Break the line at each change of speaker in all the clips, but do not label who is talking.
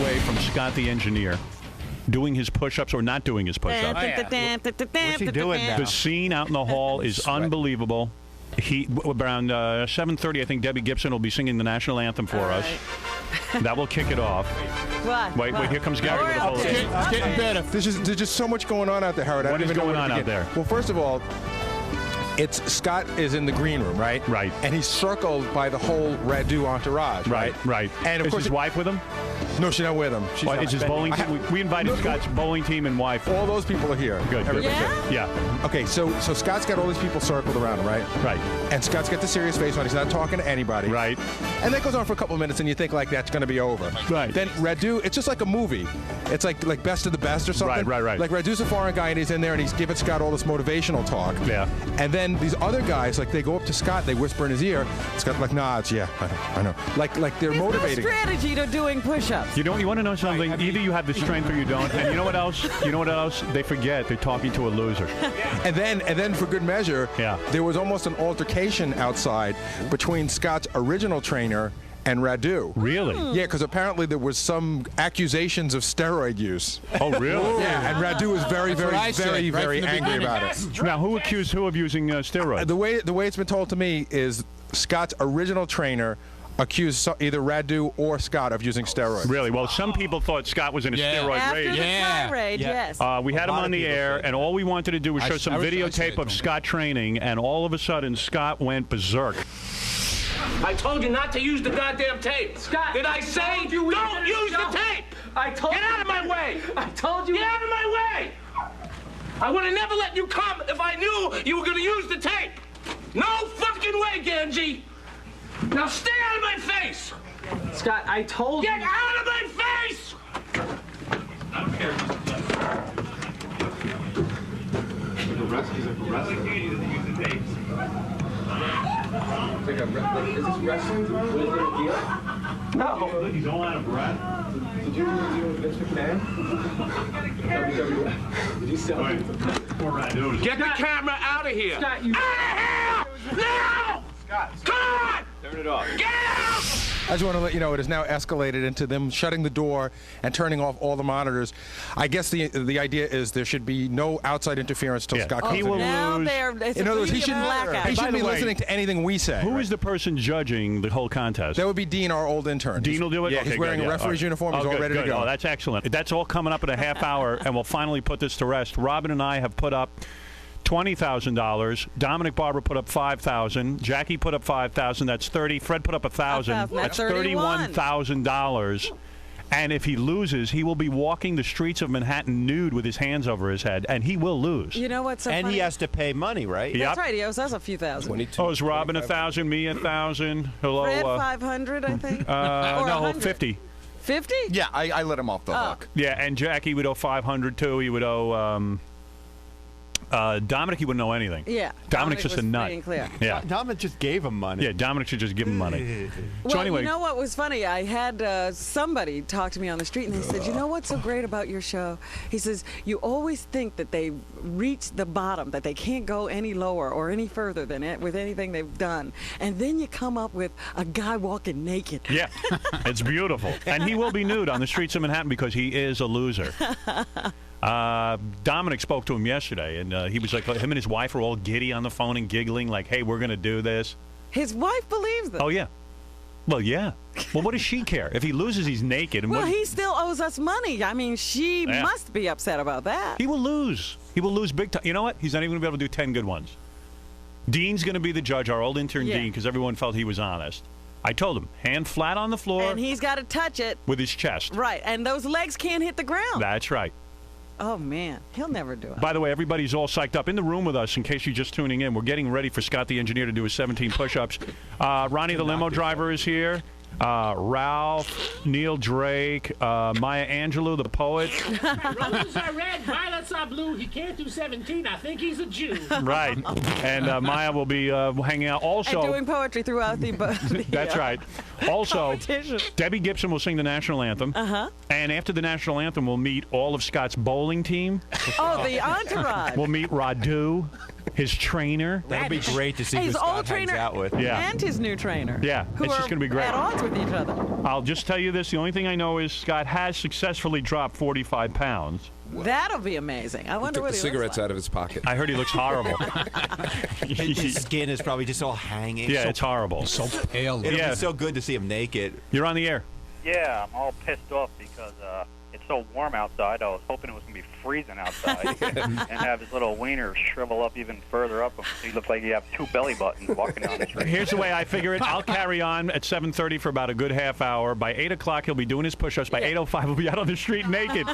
away from Scott the engineer doing his push-ups or not doing his push-ups.
What's he doing now?
The scene out in the hall is unbelievable. Around 7:30, I think Debbie Gibson will be singing the national anthem for us. That will kick it off.
What?
Wait, here comes Gary with a whole
It's getting better.
There's just so much going on out there, Howard.
What is going on out there?
Well, first of all, Scott is in the green room, right?
Right.
And he's circled by the whole Radu entourage, right?
Right.
And of
is
course,
his wife with him?
No, she's not with him. She's not.
It's his bowling team. We invited Scott's bowling team and wife.
All those people are here.
Good. Yeah.
Okay, so Scott's got all these people circled around him, right?
Right.
And Scott's got the serious face on. He's not talking to anybody.
Right.
And that goes on for a couple of minutes, and you think like that's going to be over.
Right.
Then Radu, it's just like a movie. It's like Best of the Best or something.
Right.
Like Radu's a foreign guy, and he's in there, and he's giving Scott all this motivational talk.
Yeah.
And then these other guys, like they go up to Scott, they whisper in his ear. Scott's like, nah, I know. Like they're motivating.
There's no strategy to doing push-ups.
You want to know something? Either you have the strength or you don't. And you know what else? They forget they're talking to a loser.
And then for good measure, there was almost an altercation outside between Scott's original trainer and Radu.
Really?
Yeah, because apparently there was some accusations of steroid use.
Oh, really?
Yeah, and Radu was very angry about it.
Now, who accused who of using steroids?
The way it's been told to me is Scott's original trainer accused either Radu or Scott of using steroids.
Really? Well, some people thought Scott was in a steroid rage.
After the tirade, yes.
We had him on the air, and all we wanted to do was show some videotape of Scott training, and all of a sudden, Scott went berserk.
I told you not to use the goddamn tape. Scott, did I say don't use the tape? I told you. Get out of my way. I told you. Get out of my way. I would have never let you come if I knew you were going to use the tape. No fucking way, Ganji. Now stay out of my face!
Scott, I told you.
Get out of my face! I don't care.
Is this wrestling?
No.
He's all out of breath. Did you do Vince McMahon? Did you sell him?
Get the camera out of here!
Scott, you...
Out of here! Now!
Scott!
Come on!
Turn it off.
Get out!
I just want to let you know it has now escalated into them shutting the door and turning off all the monitors. I guess the idea is there should be no outside interference till Scott comes
He will
in.
lose.
In other words, he shouldn't be listening to anything we say.
Who is the person judging the whole contest?
That would be Dean, our old intern.
Dean will do it?
Yeah,
Okay,
he's wearing
good,
a referee's uniform. He's all ready to go.
Oh, that's excellent. That's all coming up in a half hour, and we'll finally put this to rest. Robin and I have put up $20,000. Dominic Barber put up $5,000. Jackie put up $5,000. That's 30. Fred put up $1,000.
That's
$31,000. And if he loses, he will be walking the streets of Manhattan nude with his hands over his head, and he will lose.
You know what's so funny?
And he has to pay money, right?
That's right. He owes us a few thousand.
Oh, is Robin 1,000, me 1,000? Hello.
Fred 500, I think. Or
no,
100.
50.
50?
Yeah, I let him off the hook.
Yeah, and Jackie would owe 500 too. He would owe. Dominic, he wouldn't know anything.
Yeah.
Dominic's just a nut.
Clear.
Yeah.
Dominic just gave him money.
Yeah, Dominic should just give him money.
Well,
So anyway,
you know what was funny? I had somebody talk to me on the street, and they said, you know what's so great about your show? He says, you always think that they've reached the bottom, that they can't go any lower or any further than it with anything they've done. And then you come up with a guy walking naked.
yeah, it's beautiful. And he will be nude on the streets of Manhattan because he is a loser. Dominic spoke to him yesterday, and he was like, him and his wife are all giddy on the phone and giggling, like, hey, we're going to do this.
His wife believes this.
Oh, yeah. Well, yeah. Well, what does she care? If he loses, he's naked. And
Well, he still owes us money. I mean, she must be upset about that.
He will lose. He will lose big time. You know what? He's not even going to be able to do 10 good ones. Dean's going to be the judge, our old intern Dean, because everyone felt he was honest. I told him, hand flat on the floor.
And he's got to touch it.
With his chest.
Right, and those legs can't hit the ground.
That's right.
Oh, man. He'll never do it.
By the way, everybody's all psyched up. In the room with us, in case you're just tuning in, we're getting ready for Scott the engineer to do his 17 push-ups. Ronnie the limo driver is here. Ralph, Neil Drake, Maya Angelou, the poet.
Roses are red, violets are blue. He can't do 17. I think he's a Jew.
Right. And Maya will be hanging out. Also,
and doing poetry throughout the
that's right. Also, Debbie Gibson will sing the national anthem. And after the national anthem, we'll meet all of Scott's bowling team.
Oh, the entourage.
We'll meet Radu. his trainer.
That'd be great to see
Hey,
who
his
Scott
old
hangs
trainer
out with.
Yeah.
and his new trainer.
Yeah,
who
it's just
are
gonna be great.
at odds with each other.
I'll just tell you this. The only thing I know is Scott has successfully dropped 45 pounds.
That'll be amazing. I wonder
Took
what
the
he
cigarettes
looks like.
out of his pocket.
I heard he looks horrible.
His skin is probably just all hanging.
Yeah,
So-
it's horrible.
So pale.
It'll
Yeah.
be so good to see him naked.
You're on the air.
Yeah, I'm all pissed off because it's so warm outside. I was hoping it was going to be freezing outside and have his little wiener shrivel up even further up. He looks like you have two belly buttons walking down the street.
Here's the way I figure it. I'll carry on at 7:30 for about a good half hour. By 8 o'clock, he'll be doing his push-ups. By 8:05, he'll be out on the street naked.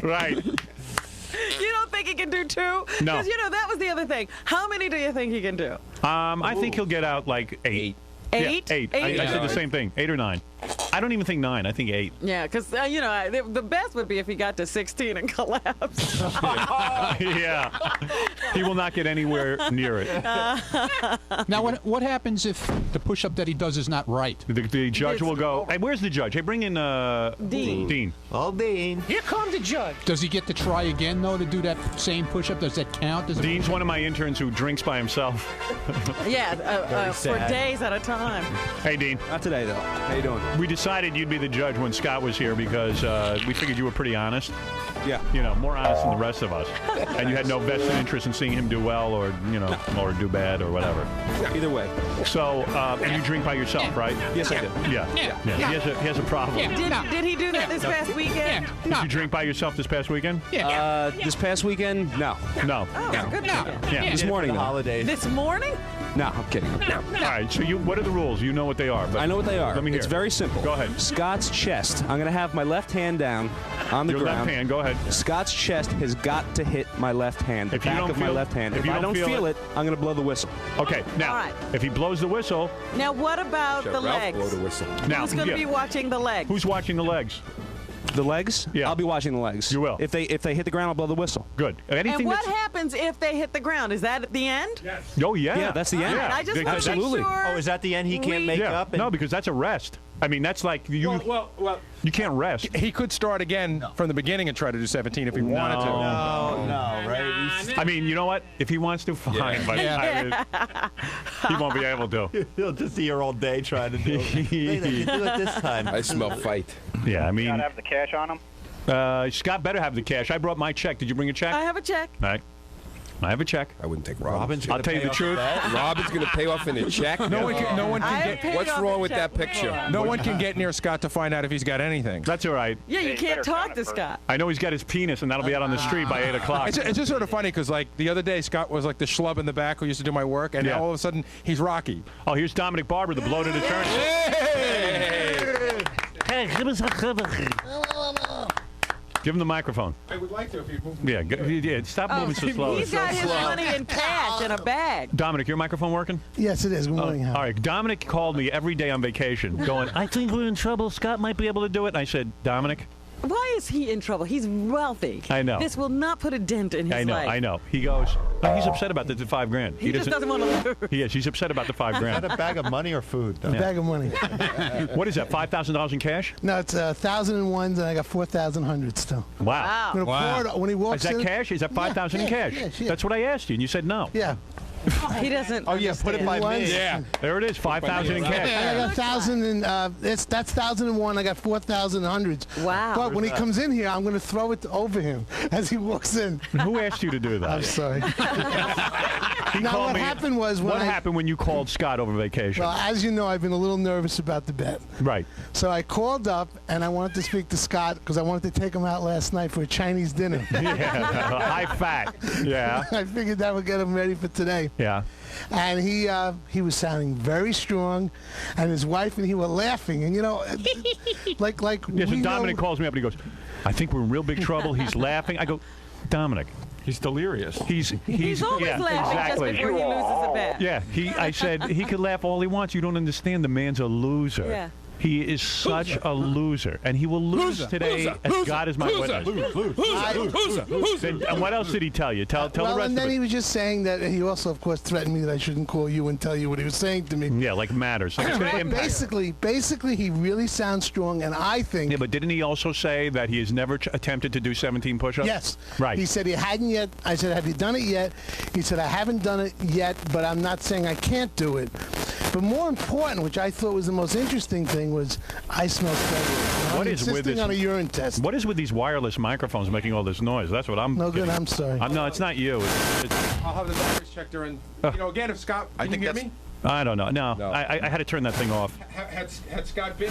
Right.
You don't think he can do 2?
No.
Because, that was the other thing. How many do you think he can do?
I think he'll get out like 8.
8?
Yeah, 8. I said the same thing. 8 or 9. I don't even think 9. I think 8.
Yeah, because, the best would be if he got to 16 and collapsed.
Yeah. He will not get anywhere near it.
Now, what happens if the push-up that he does is not right?
The judge will go, hey, where's the judge? Hey, bring in
Dean.
Oh, Dean.
Here comes the judge.
Does he get to try again, though, to do that same push-up? Does that count? Does it-
Dean's one of my interns who drinks by himself.
Yeah, for
sad.
days at a time.
Hey, Dean.
Not today, though. How you doing?
We decided you'd be the judge when Scott was here because we figured you were pretty honest.
Yeah.
More honest than the rest of us. And you had no vested interest in seeing him do well or, or do bad or whatever.
Either way.
So, and you drink by yourself, right?
Yes, I did.
Yeah. He has a problem.
Did he do that this past weekend?
Did you drink by yourself this past weekend?
This past weekend, no.
No.
Oh, good weekend.
Yeah.
This morning,
The
though.
holidays.
This morning?
No, I'm kidding.
All right. So what are the rules? You know what they are. But
I know what they are.
Let me hear.
It's very simple.
Go ahead.
Scott's chest. I'm going to have my left hand down on the
Your
ground.
left hand. Go ahead.
Scott's chest has got to hit my left hand, the
If you
back
don't
of my
feel-
left hand.
if
If
you
I
don't
don't
feel
feel
it-
it, I'm going to blow the whistle.
Okay. Now,
All right.
if he blows the whistle,
Now, what about
Shall
the
Ralph
legs?
blow the whistle?
now
Who's going to be watching the legs?
who's watching the legs?
The legs?
Yeah.
I'll be watching the legs.
You will.
If they hit the ground, I'll blow the whistle.
Good.
and
Anything
what
that's
happens if they hit the ground? Is that at the end?
Oh yeah.
Yeah, that's the end.
All right, I just want to make
Absolutely.
sure.
Oh, is that the end? He can't make
Yeah.
up? And
No, because that's a rest. I mean, that's like you.
Well,
You can't rest.
He could start again from the beginning and try to do 17 if he wanted to.
no, right?
I mean, you know what? If he wants to, fine. But I mean, he won't be able to.
He'll just see her all day trying to do it. Wait, I can do it this time.
I smell fight.
Yeah, I mean,
Gotta have the cash on him.
Scott better have the cash. I brought my check. Did you bring a check?
I have a check.
All right. I have a check.
I wouldn't take Robin.
Robin's
I'll
gonna
tell you
pay
the
off
truth.
bet.
Robin's going to pay off in a check?
No one can
I have
get.
paid
What's
off
wrong
the
with
check
that picture?
before.
No one can get near Scott to find out if he's got anything.
That's all right.
Yeah, you
you
can't
better
talk
count it
to
first.
Scott.
I know he's got his penis, and that'll be out on the street by 8 o'clock.
It's just sort of funny because, like, the other day, Scott was like the schlub in the back who used to do my work, and
Yeah.
now all of a sudden he's Rocky.
Oh, here's Dominic Barber, the bloated attorney. Give him the microphone.
I would like to if you move.
Yeah, stop moving so slow.
He's got his money in cash in a bag.
Dominic, your microphone working?
Yes, it is. Good morning,
All
Howard.
right, Dominic called me every day on vacation going, I think we're in trouble. Scott might be able to do it. And I said, Dominic,
Why is he in trouble? He's wealthy.
I know.
This will not put a dent in his life.
I know. He goes, he's upset about the $5,000.
He just doesn't want to lose.
He is. He's upset about the
Is that
$5,000.
a bag of money or food?
A bag of money.
What is that, $5,000 in cash?
No, it's 1,000 and ones, and I got 4,000 hundreds still.
Wow.
I'm gonna pour it when he
Is
walks
that
in.
cash? Is that 5,000 in
Yeah,
cash?
yeah.
That's what I asked you, and you said no.
Yeah.
He doesn't.
Oh, yeah, put it by
Once.
me.
Yeah, there it is, 5,000 in cash.
I got 1,000 and that's 1,001. I got 4,000 hundreds.
Wow.
But when he comes in here, I'm going to throw it over him as he walks in.
Who asked you to do that?
I'm sorry.
He
Now,
called
what
me-
happened was when
What happened when you called Scott over vacation?
Well, as you know, I've been a little nervous about the bet.
Right.
So I called up and I wanted to speak to Scott because I wanted to take him out last night for a Chinese dinner.
Yeah, high fat. Yeah.
I figured that would get him ready for today.
Yeah.
And he was sounding very strong, and his wife and he were laughing. And you know, like
Yeah, so
we
Dominic
know,
calls me up and he goes, I think we're in real big trouble. He's laughing. I go, Dominic.
He's delirious.
He's
always
yeah,
laughing
exactly.
just before he loses a bet.
Yeah, I said he could laugh all he wants. You don't understand. The man's a loser.
Yeah.
He is such a loser, and he will lose today as God is my witness. And what else did he tell you? Tell the rest
and then
of
he
it.
was just saying that he also, of course, threatened me that I shouldn't call you and tell you what he was saying to me.
Yeah, like matters. Like it's gonna impact.
Basically, he really sounds strong, and I think.
Yeah, but didn't he also say that he has never attempted to do 17 push-ups?
Yes.
Right.
He said he hadn't yet. I said, have you done it yet? He said, I haven't done it yet, but I'm not saying I can't do it. But more important, which I thought was the most interesting thing, was I smell steroids.
What is with this?
On a urine test.
What is with these wireless microphones making all this noise? That's what I'm.
No good. I'm sorry.
No, it's not you.
I'll have the doctors check during. Again, if Scott, can you hear me?
I don't know. No. I had to turn that thing off.
Had Scott been?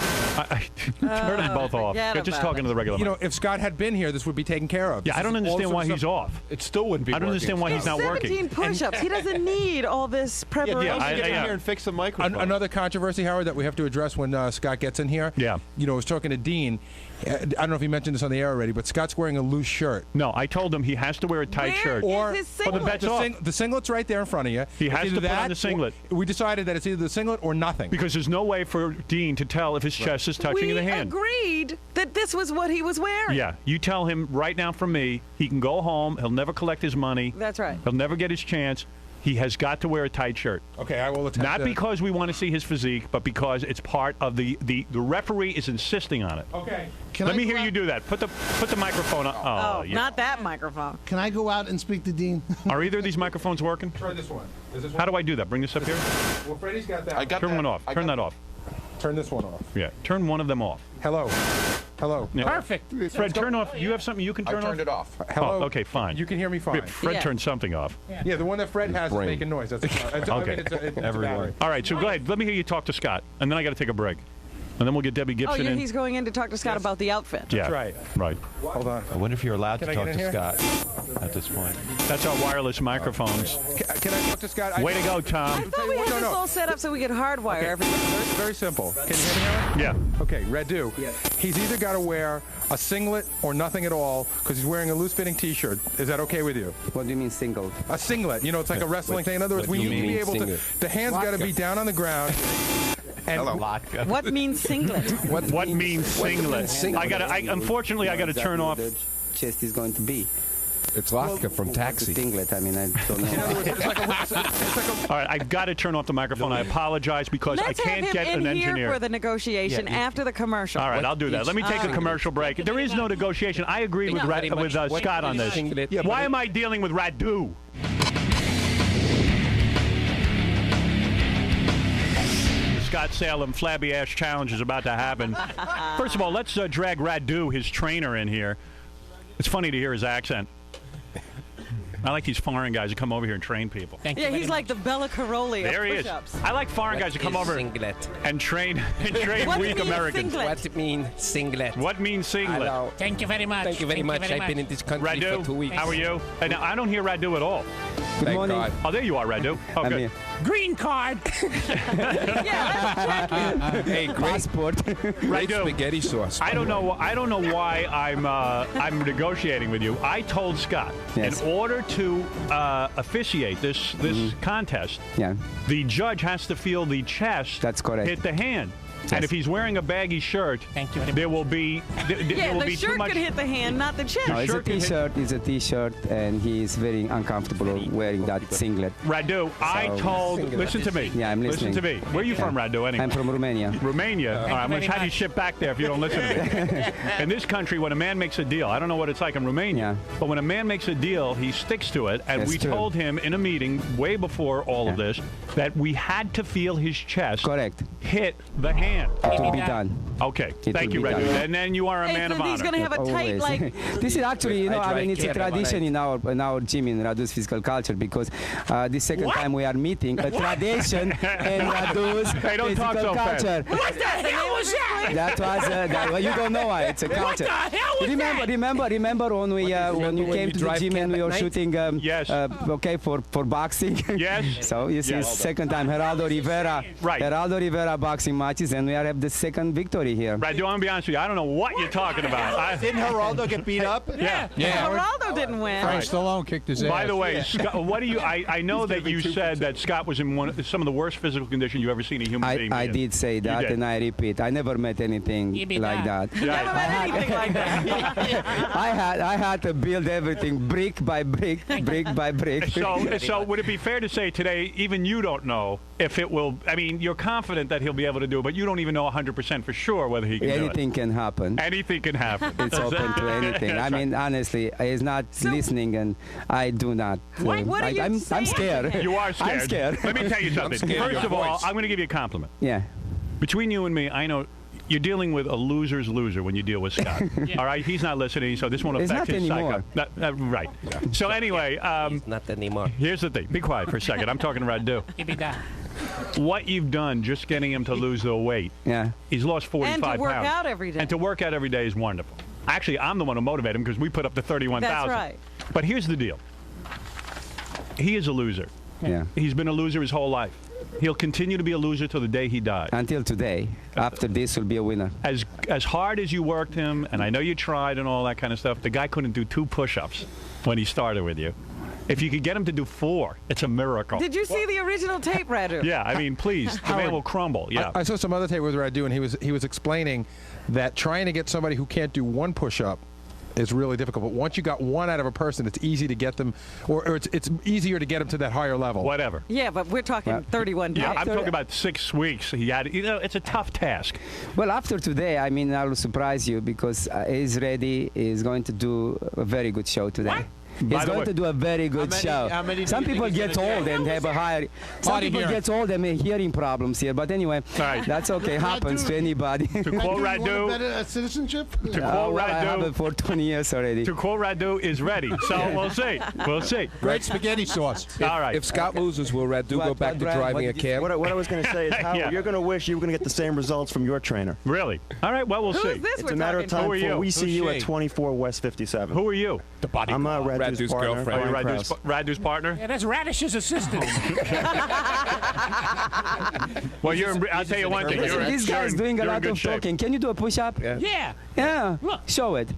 Turn them both off. You're just talking to the regular.
If Scott had been here, this would be taken care of.
Yeah, I don't understand why he's off.
It still wouldn't be.
I don't understand why he's not working.
17 push-ups. He doesn't need all this preparation.
Yeah, I get in here and fix the microphone.
Another controversy, Howard, that we have to address when Scott gets in here.
Yeah.
I was talking to Dean. I don't know if he mentioned this on the air already, but Scott's wearing a loose shirt.
No, I told him he has to wear a tight shirt.
Or his singlet?
the bet's off.
The singlet's right there in front of you.
He has to put on the singlet.
We decided that it's either the singlet or nothing.
Because there's no way for Dean to tell if his chest is touching the hand.
We agreed that this was what he was wearing.
Yeah, you tell him right now from me, he can go home, he'll never collect his money.
That's right.
He'll never get his chance. He has got to wear a tight shirt.
Okay, I will attempt
Not because we want to see his physique, but because it's part of the referee is insisting on it.
Okay.
Let me hear you do that. Put the microphone on. Oh, yeah.
Not that microphone.
Can I go out and speak to Dean?
Are either of these microphones working?
Try this one. Is this one?
How do I do that? Bring this up here?
Well, Freddie's got that.
Turn one off. Turn that off.
Turn this one off.
Yeah, turn one of them off.
Hello.
Yeah.
Perfect.
Fred, turn off. You have something you can turn off?
I turned it off.
Hello.
Oh, okay, fine.
You can hear me fine.
Fred turned something off.
Yeah, the one that Fred has is making noise. That's
Okay.
Everyone.
All right, so go ahead. Let me hear you talk to Scott, and then I got to take a break. And then we'll get Debbie Gibson in.
He's going in to talk to Scott about the outfit.
Yeah,
right.
Right.
Hold on.
I wonder if you're allowed to
I
talk
get in
to
here?
Scott at this point.
That's our wireless microphones.
Can I talk to Scott?
Way to go, Tom.
I thought we had this all set up so we could hardwire everything.
Very simple. Can you hear me, Howard?
Yeah.
Okay, Radu. He's either got to wear a singlet or nothing at all because he's wearing a loose-fitting T-shirt. Is that okay with you?
What do you mean single?
A singlet. It's like a wrestling thing. In other words, we need to be able to. The hands got to be down on the ground. And
What means singlet?
What means singlet? Unfortunately, I got to turn off.
The chest is going to be.
It's Latka from Taxi.
Singlet. I mean, I don't know.
All right, I've got to turn off the microphone. I apologize because
Let's
I can't
have
get
him
an
in
engineer.
here for the negotiation after the commercial.
All right, I'll do that. Let me take a commercial break. There is no negotiation. I agree with Scott on this. Why am I dealing with Radu? Scott Salem Flabby Ass Challenge is about to happen. First of all, let's drag Radu, his trainer, in here. It's funny to hear his accent. I like these foreign guys who come over here and train people.
Yeah, he's like the Bella Caroli of
There he is.
push-ups.
I like foreign guys who come over and train weak Americans.
Singlet?
What means singlet?
What means singlet?
Hello.
Thank you very much.
Thank you very much. I've been in this country for 2 weeks.
Radu, how are you? And now, I don't hear Radu at all.
Good morning.
God.
Oh, there you are, Radu. Oh,
I'm
good.
here.
Green card.
Yeah, let's check in.
Hey, great,
Passport.
great
Radu,
spaghetti sauce.
I don't know why I'm negotiating with you. I told Scott
Yes.
in order to officiate this contest,
Yeah.
the judge has to feel the chest
That's correct.
hit the hand.
Yes.
And if he's wearing a baggy shirt,
Thank you very
there will be there
Yeah,
will
the
be too
shirt
much.
could hit the hand, not the chest.
No, it's a
shirt can hit-
T-shirt. It's a T-shirt, and he is very uncomfortable wearing that singlet.
Radu, I told. Listen to me.
Yeah, I'm listening.
Listen to me. Where are you from, Radu? Anyway.
I'm from Romania.
Romania. All right, I'm going to
very
have you
much.
ship back there if you don't listen to me. In this country, when a man makes a deal, I don't know what it's like in Romania, but when a man makes a deal, he sticks to it. And
That's
we
true.
told him in a meeting way before all of this that we had to feel his chest
Correct.
hit the hand.
It will be done.
Okay.
It
Thank
will
you,
be
Radu.
done.
And then you are a man of
He's
honor.
going to have a tight,
Always.
like,
This is actually,
I drive
it's a
cab
tradition in our gym in Radu's physical culture because the second time we are meeting, a tradition in Radu's
Hey, don't
physical
talk so fast.
culture.
What the hell was that?
That was well, you don't know why it's a culture.
What the hell was
Remember when we when you came to the
drive
gym and we were shooting
Yes.
okay for boxing.
Yes.
So you see,
Yes.
second time Geraldo Rivera
Right.
Geraldo Rivera boxing matches and we have the second victory here.
Radu, I'm going to be honest with you. I don't know what you're talking about.
Didn't Geraldo get beat up?
Yeah.
Geraldo didn't win.
Frank Stallone kicked his ass.
By the way, Scott, what do you? I know that you said that Scott was in some of the worst physical condition you've ever seen a human being.
I did say that,
did.
and I repeat, I never met anything like that.
Never met anything like that.
I had to build everything brick by brick, brick by brick.
So would it be fair to say today, even you don't know if it will? I mean, you're confident that he'll be able to do it, but you don't even know 100% for sure whether he can do it.
Anything can happen.
Anything can happen.
It's open to anything. I mean, honestly, he's not listening, and I do not.
What are you
I'm scared.
You are scared.
I'm scared.
Let me tell you something. First of all, I'm going to give you a compliment.
Yeah.
Between you and me, I know you're dealing with a loser's loser when you deal with Scott. All right? He's not listening, so this won't
It's
affect
not
his
anymore.
psycho. Right. So anyway,
Not anymore.
here's the thing. Be quiet for a second. I'm talking to Radu. What you've done, just getting him to lose the weight.
Yeah.
He's lost 45
And to work
pounds.
out every day.
And to work out every day is wonderful. Actually, I'm the one who motivated him because we put up the 31,000.
That's right.
But here's the deal. He is a loser.
Yeah.
He's been a loser his whole life. He'll continue to be a loser till the day he dies.
Until today. After this, will be a winner.
As hard as you worked him, and I know you tried and all that kind of stuff, the guy couldn't do 2 push-ups when he started with you. If you could get him to do 4, it's a miracle.
Did you see the original tape, Radu?
Yeah, I mean, please, the man will crumble. Yeah.
I saw some other tape with Radu, and he was explaining that trying to get somebody who can't do 1 push-up is really difficult. But once you got 1 out of a person, it's easy to get them, or it's easier to get them to that higher level.
Whatever.
Yeah, but we're talking 31 days.
Yeah, I'm talking about 6 weeks. He had, it's a tough task.
Well, after today, I mean, I will surprise you because he's ready. He's going to do a very good show today. He's going to do a very good show. Some people get old and have a higher. Some people get old and have hearing problems here. But anyway, that's okay. Happens to anybody.
To quote Radu,
better citizenship?
To quote
well, I have
Radu,
it for 20 years already.
to quote Radu, is ready. So we'll see. We'll see.
Great spaghetti sauce.
All right.
If Scott loses, will Radu go back to driving a cab?
What I was going to say is, Howard,
Yeah.
you're going to wish you were going to get the same results from your trainer.
Really? All right. Well, we'll
Who
see.
is this
It's
we're
a matter of
talking
time
Who are
before
you?
we see
Who's
you
she?
at 24 West 57.
Who are you?
The body.
I'm Radu's
Radu's
partner.
girlfriend.
Are you
Brian
Radu's,
Krause.
Radu's partner?
Yeah, that's Radish's assistant.
Well, I'll tell you one thing.
This guy is doing a
you're in
lot
good
of
shape.
talking. Can you do a push-up?
Yeah.
Yeah.
Look.
Show it.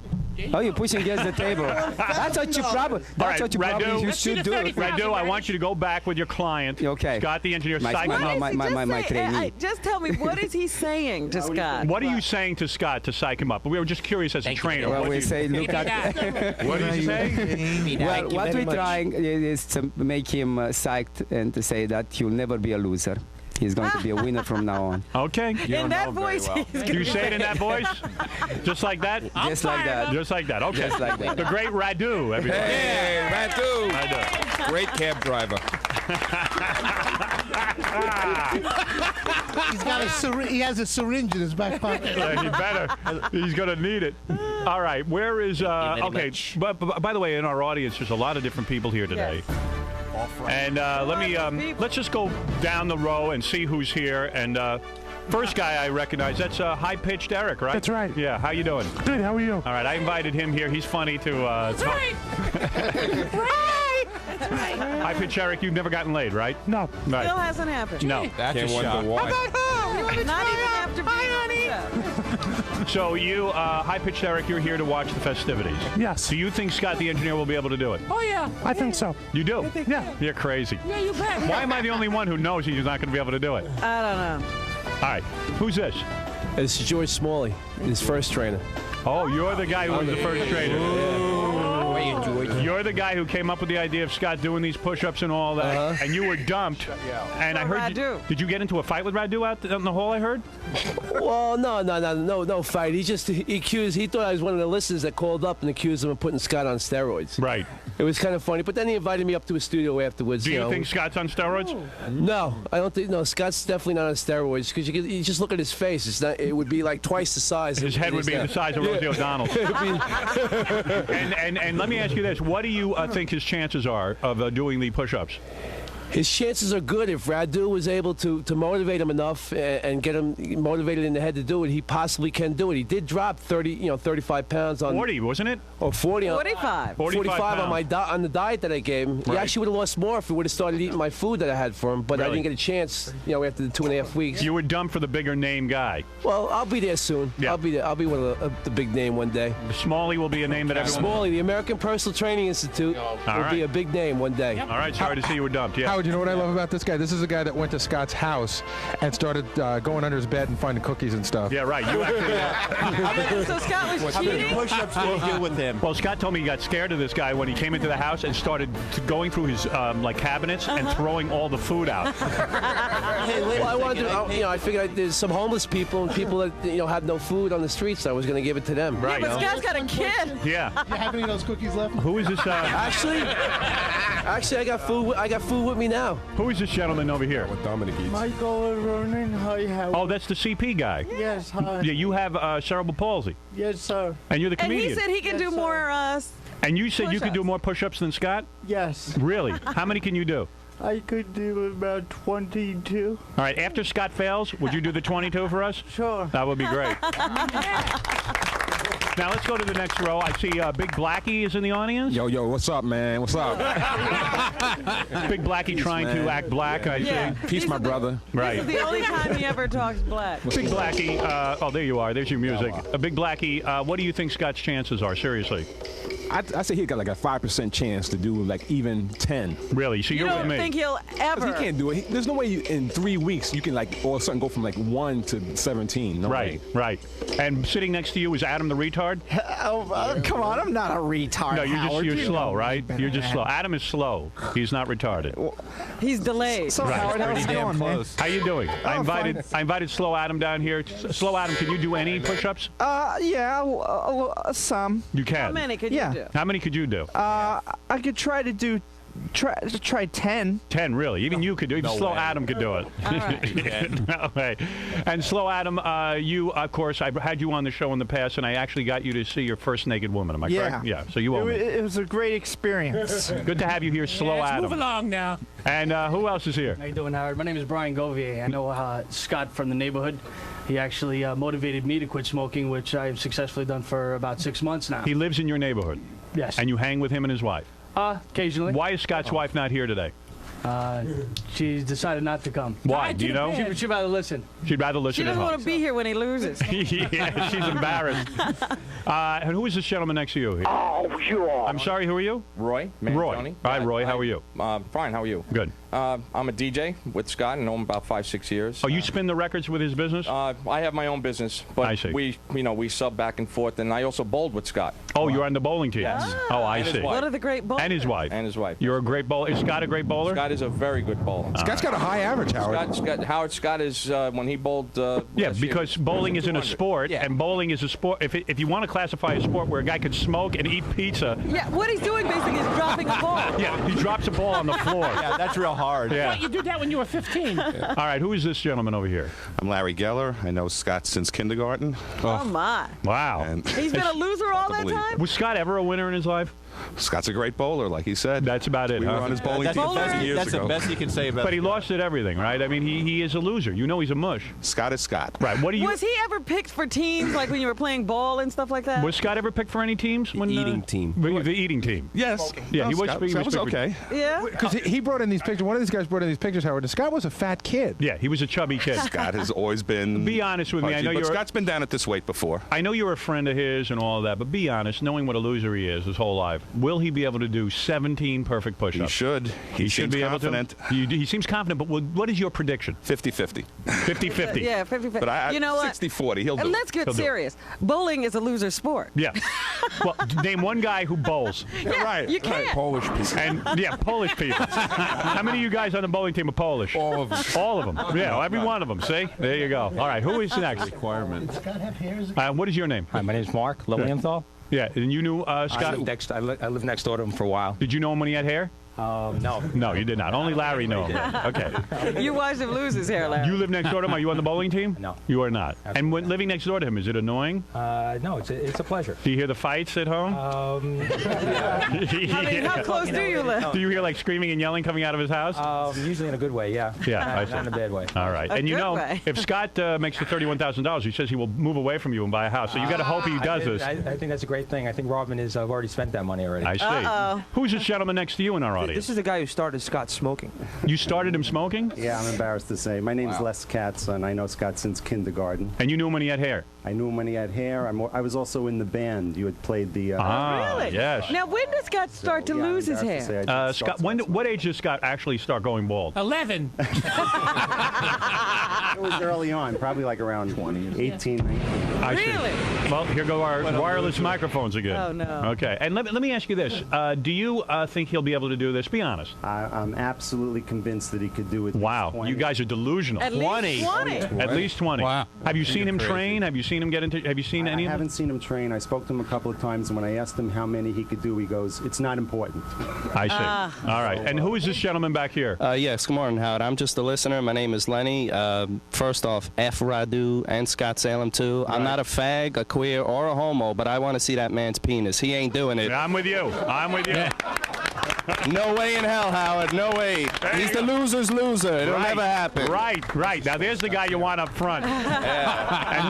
Oh, you're pushing against the table. That's what you probably.
All
That's
right,
what you
Radu.
probably you
Let's
see
should
the
do.
30.
Radu, I want you to go back with your client.
Okay.
Scott, the engineer,
My-
psych him
my-
up.
my- my trainee.
Just tell me, what is he saying to Scott?
What are you saying to Scott to psych him up? We were just curious as a trainer.
Well,
What
we
do you-
say, look at.
What did you say?
Well, what we're trying is to make him psyched and to say that he'll never be a loser. He's going to be a winner from now on.
Okay.
In that voice, he's
Do
gonna
you
be
say it in that voice? Just like that?
Just like that.
Just like that. Okay.
Just like that.
The great Radu, everybody.
Hey, Radu!
Radu.
Great cab driver.
He has a syringe in his back pocket.
He better. He's going to need it. All right. Where is... okay. But by the way, in our audience, there's a lot of different people here today. And let's just go down the row and see who's here. And first guy I recognize, that's high-pitched Eric, right?
That's right.
Yeah, how you doing?
Good, how are you?
All right, I invited him here. He's funny to...
That's right.
High-pitched Eric, you've never gotten laid, right?
No.
Right.
Still hasn't happened.
No.
That's Can't wonder why.
Not even after being
So you, high-pitched Eric, you're here to watch the festivities.
Yes.
Do you think Scott the engineer will be able to do it?
Oh, yeah.
I think so.
You do?
Yeah.
You're crazy.
Yeah, you bet.
Why am I the only one who knows he's not going to be able to do it?
I don't know.
All right. Who's this?
It's George Smalley, his first trainer.
Oh, you're the guy who was the first trainer. You're the guy who came up with the idea of Scott doing these push-ups and all that, and you were dumped. And I heard. Did you get into a fight with Radu out in the hall? I heard.
Well, no fight. He thought I was one of the listeners that called up and accused him of putting Scott on steroids.
Right.
It was kind of funny, but then he invited me up to his studio afterwards.
Do you think Scott's on steroids?
No, I don't think. No, Scott's definitely not on steroids because you just look at his face. It's not. It would be like twice the size.
His head would be the size of Rosie O'Donnell. and let me ask you this: what do you think his chances are of doing the push-ups?
His chances are good if Radu was able to motivate him enough and get him motivated in the head to do it. He possibly can do it. He did drop 35 pounds on
40, wasn't it?
Or 40.
45.
45 on the diet that I gave him. He
Right.
actually would have lost more if he would have started eating my food that I had for him. But I
Really?
didn't get a chance. After the 2.5 weeks.
You were dumb for the bigger name guy.
Well, I'll be there soon.
Yeah.
I'll be there. I'll be one of the big name one day.
Smalley will be a name that everyone.
Smalley, the American Personal Training Institute, will
right.
be a big name one day.
All right, sorry to see you were dumped. Yeah.
Howard, you know what I love about this guy? This is a guy that went to Scott's house and started going under his bed and finding cookies and stuff.
Yeah, right. You actually,
So Scott was
How many
cheating?
push-ups did you do with him?
well, Scott told me he got scared of this guy when he came into the house and started going through his cabinets and throwing all the food out.
Well, I wanted to, I figured there's some homeless people and people that have no food on the streets. So I was going to give it to them.
Right.
But Scott's got a kid.
Yeah.
You have any of those cookies left?
Who is this?
Actually, I got food. I got food with me now.
Who is this gentleman over here?
What Dominic eats.
Michael Ronan, hi, how?
Oh, that's the CP guy.
Yes, hi.
Yeah, you have cerebral palsy,
Yes, sir.
and you're the
And
comedian.
he said he can do more.
And you said you could do
push-ups.
more push-ups than Scott?
Yes,
Really? How many can you do?
I could do about 22.
All right, after Scott fails, would you do the 22 for us?
Sure.
That would be great. Now let's go to the next row. I see Big Blackie is in the audience.
Yo, what's up, man? What's up?
Big Blackie trying to
man.
act black, I
Yeah.
see.
Peace, my brother.
Right.
This is the only time he ever talks black.
Big Blackie, oh, there you are. There's your music. Big Blackie, what do you think Scott's chances are, seriously?
I say he got like a 5% chance to do like even 10.
Really? So
You
you're with
don't
me.
think he'll
'Cause
ever?
he can't do it. There's no way in 3 weeks you can like all of a sudden go from like 1 to 17. No
Right,
way.
right. And sitting next to you is Adam the retard?
Come on, I'm not a retard.
No,
Howard.
you're
You
slow,
know
right?
me
You're
better,
just
man.
slow. Adam is slow. He's not retarded.
He's delayed.
So, Howard, how's it going, man?
How you doing? I
fine.
invited Slow Adam down here. Slow Adam, can you do any push-ups?
Yeah, some.
You can.
How many could
Yeah.
you do?
How many could you do?
I could try to do, try 10.
10, really. Even you could do it. Even Slow Adam could do it.
All right.
No way. And Slow Adam, you, of course, I had you on the show in the past, and I actually got you to see your first naked woman. Am I correct? Yeah. So you owe me.
It was a great experience.
Good to have you here, Slow Adam.
Move along now.
And who else is here?
How you doing, Howard? My name is Brian Govier. I know Scott from the neighborhood. He actually motivated me to quit smoking, which I've successfully done for about 6 months now.
He lives in your neighborhood.
Yes.
And you hang with him and his wife.
Occasionally.
Why is Scott's wife not here today?
She decided not to come.
Why? Do you know?
She'd rather listen.
She'd rather
She
listen at
doesn't
home.
want to be here when he loses.
Yeah, she's embarrassed. And who is this gentleman next to you here?
Oh, sure.
I'm sorry, who are you?
Roy.
Roy. Hi, Roy. How are you?
Fine. How are you?
Good.
I'm a DJ with Scott, and know him about 5-6 years.
Oh, you spin the records with his business?
I have my own business, but
I see.
we sub back and forth, and I also bowled with Scott.
Oh, you're on the bowling team?
Yes.
Oh, I
And his
see.
wife.
What are the great bowlers?
And his wife.
And his wife.
You're a great bowler. Is Scott a great bowler?
Scott is a very good bowler.
Scott's got a high average, Howard.
Howard Scott is when he bowled.
Yeah, because bowling isn't a sport, and bowling is a sport. If you want to classify a sport where a guy could smoke and eat pizza.
Yeah, what he's doing basically is dropping a ball.
Yeah, he drops a ball on the floor.
Yeah, that's real hard.
Yeah.
You did that when you were 15.
All right, who is this gentleman over here?
I'm Larry Geller. I know Scott since kindergarten.
Oh, my.
Wow.
And
He's been a loser all that time?
Was Scott ever a winner in his life?
Scott's a great bowler, like he said.
That's about it.
We
huh?
were on his bowling
That's
team
the best,
50 years
that's
ago.
the best you can say about
But he lost at everything, right? I mean, he is a loser. You know he's a mush.
Scott is Scott.
Right. What do you?
Was he ever picked for teams, like when you were playing ball and stuff like that?
Was Scott ever picked for any teams? When,
Eating team.
The eating team.
Yes.
Yeah, he was.
Scott,
He
Scott was
picked for-
okay.
Yeah?
Because he brought in these pictures. One of these guys brought in these pictures, Howard. And Scott was a fat kid.
Yeah, he was a chubby kid.
Scott has always been.
Be honest with me. I know
but
you're.
Scott's been down at this weight before.
I know you're a friend of his and all that, but be honest. Knowing what a loser he is his whole life, will he be able to do 17 perfect push-ups?
He should. He
should
seems
be
confident.
able to. He seems confident, but what is your prediction?
50-50.
50-50.
Yeah, 50-50.
But
you know what?
60-40. He'll do
And
it.
let's get
He'll do it.
serious. Bowling is a loser sport.
Yeah. Well, name one guy who bowls.
Yeah,
right.
You can't.
Polish people.
And yeah, Polish people. How many of you guys on the bowling team are Polish?
All of them.
All of them. Yeah, every one of them. See? There you go. All right, who is next?
Requirement.
Scott have hairs?
What is your name?
Hi, my name's Mark Lilienthal.
Yeah, and you knew Scott.
I live next door to him for a while.
Did you know him when he had hair?
No.
No, you did not. Only Larry knew him. Okay.
You watched him lose his hair, Larry.
You live next door to him. Are you on the bowling team?
No.
You are not. And when living next door to him, is it annoying?
No, it's a pleasure.
Do you hear the fights at home?
I mean, how close do you live?
Do you hear like screaming and yelling coming out of his house?
Usually in a good way, yeah.
Yeah, I
not,
see.
not in a bad way.
All right. And you know, if Scott makes the $31,000, he says he will move away from you and buy a house. So you got to hope he does this.
I think that's a great thing. I think Robin has already spent that money already.
I see. Who's this gentleman next to you in our audience?
This is the guy who started Scott smoking.
You started him smoking?
Yeah, I'm embarrassed to say. My name's Les Katz, and I know Scott since kindergarten.
And you knew him when he had hair?
I knew him when he had hair. I was also in the band. You had played the...
Really?
Yes.
Now, when did Scott start to lose his hair?
Scott, what age does Scott actually start going bald?
11.
It was early on, probably like around 18, 19.
I see.
Really?
Well, here go our wireless microphones again.
Oh, no.
Okay. And let me ask you this. Do you think he'll be able to do this? Be honest.
I'm absolutely convinced that he could do it.
Wow. You guys are delusional.
At least 20.
At least 20.
Wow.
Have you seen him train? Have you seen him get into... Have you seen any of
I
them?
haven't seen him train. I spoke to him a couple of times, and when I asked him how many he could do, he goes, it's not important.
I see. All right. And who is this gentleman back here?
Yes, good morning, Howard. I'm just a listener. My name is Lenny. First off, F. Radu and Scott Salem, too. I'm not a fag, a queer, or a homo, but I want to see that man's penis. He ain't doing it.
Yeah, I'm with you. I'm with you.
No way in hell, Howard. No way. He's the loser's loser. It'll never happen.
Right. Now, there's the guy you want up front. And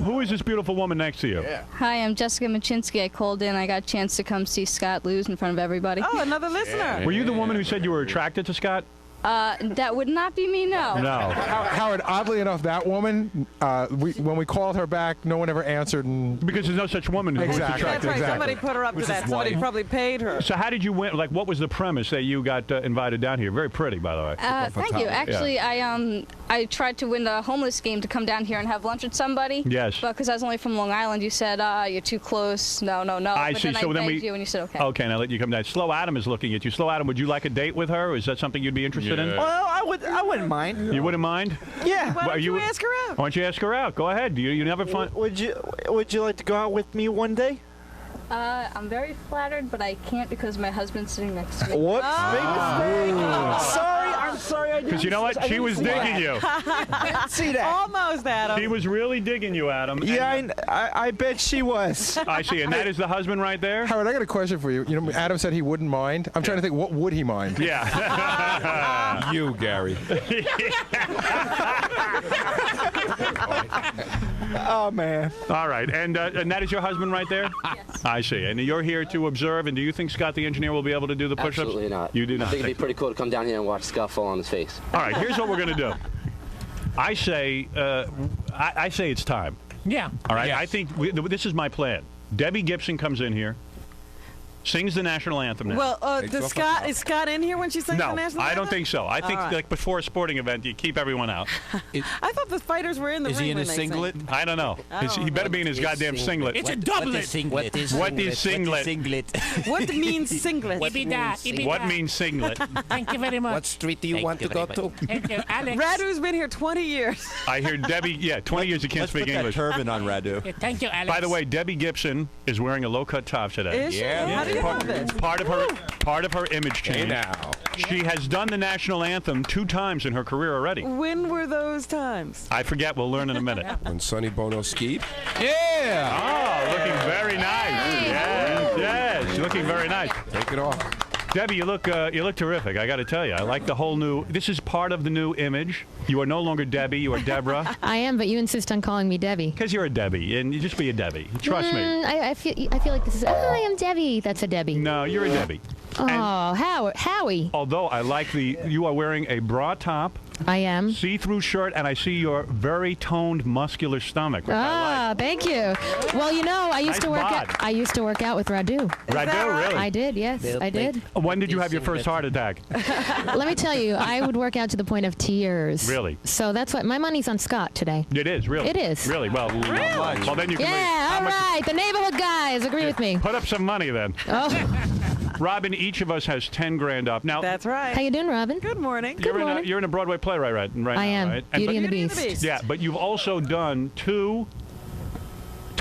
who is this beautiful woman next to you?
Hi, I'm Jessica Machinsky. I called in. I got a chance to come see Scott lose in front of everybody.
Oh, another listener.
Were you the woman who said you were attracted to Scott?
That would not be me, no.
No.
Howard, oddly enough, that woman, when we called her back, no one ever answered.
Because there's no such woman.
Exactly.
That's right. Somebody put her up to that. Somebody probably paid her.
So how did you win? Like, what was the premise that you got invited down here? Very pretty, by the way.
Thank you. Actually, I tried to win the homeless game to come down here and have lunch with somebody.
Yes.
But because I was only from Long Island, you said, you're too close. No.
I
but
see.
Then
So
I
then
begged you and you said, okay.
Okay, now let you come down. Slow Adam is looking at you. Slow Adam, would you like a date with her? Is that something you'd be interested in?
Well, I wouldn't mind.
You wouldn't mind?
Yeah.
Why don't you ask her out?
Why don't you ask her out? Go ahead. You never fun.
Would you like to go out with me one day?
I'm very flattered, but I can't because my husband's sitting next to me.
What? I'm sorry.
Because you know what? She was digging you.
See that?
Almost, Adam.
She was really digging you, Adam.
Yeah, I bet she was.
I see. And that is the husband right there?
Howard, I got a question for you. You know, Adam said he wouldn't mind. I'm trying to think, what would he mind?
Yeah.
You, Gary.
Oh, man.
All right. And that is your husband right there?
Yes.
I see. And you're here to observe. And do you think Scott the engineer will be able to do the push-ups?
Absolutely not.
You do not
I think it'd
think.
be pretty cool to come down here and watch Scott fall on his face.
All right. Here's what we're going to do. I say it's time.
Yeah.
All right. Yes. I think this is my plan. Debbie Gibson comes in here, sings the national anthem now.
Well, is Scott in here when she sings the national anthem?
No, I don't think so. I think
All right.
like before a sporting event, you keep everyone out.
I thought the fighters were in the ring.
Is he in
when
his
they sang.
singlet?
I don't know. He better be in his goddamn singlet.
It's a doublet.
What is singlet?
What means singlet?
What means singlet?
Thank you very much.
What street do you want to go to?
Thank you, Alex.
Radu's been here 20 years.
I hear Debbie. Yeah, 20 years you can't speak English.
Let's put that turban on Radu.
Yeah, thank you, Alex.
By the way, Debbie Gibson is wearing a low-cut top today.
Is she? How do you know this?
Part of her image change. She has done the national anthem 2 times in her career already.
When were those times?
I forget. We'll learn in a minute.
When Sonny Bono skied.
Yeah. Oh, looking very nice. Yes, looking very nice.
Take it off.
Debbie, you look terrific. I got to tell you, I like the whole new. This is part of the new image. You are no longer Debbie. You are Deborah.
I am, but you insist on calling me Debbie.
Because you're a Debbie, and you just be a Debbie. Trust me.
I feel like this is. Oh, I am Debbie. That's a Debbie.
No, you're a Debbie.
Oh, Howie.
Although I like you are wearing a bra top.
I am.
See-through shirt, and I see your very toned, muscular stomach. Which I like.
Thank you. Well, you know, I used
Nice
to work
bod.
out. I used to work out with Radu.
Radu, really?
I did. Yes, I did.
When did you have your first heart attack?
Let me tell you, I would work out to the point of tears.
Really?
So that's what my money's on Scott today.
It is, really?
It is.
Really? Well, well then you can
Yeah, all right. The neighborhood guys agree with me.
put up some money then.
Oh.
Robin, each of us has 10 grand up. Now,
That's right.
How you doing, Robin?
Good morning.
You're in a Broadway play right now,
I am.
right?
Beauty and the
Beast.
Beast.
Yeah, but you've also done 2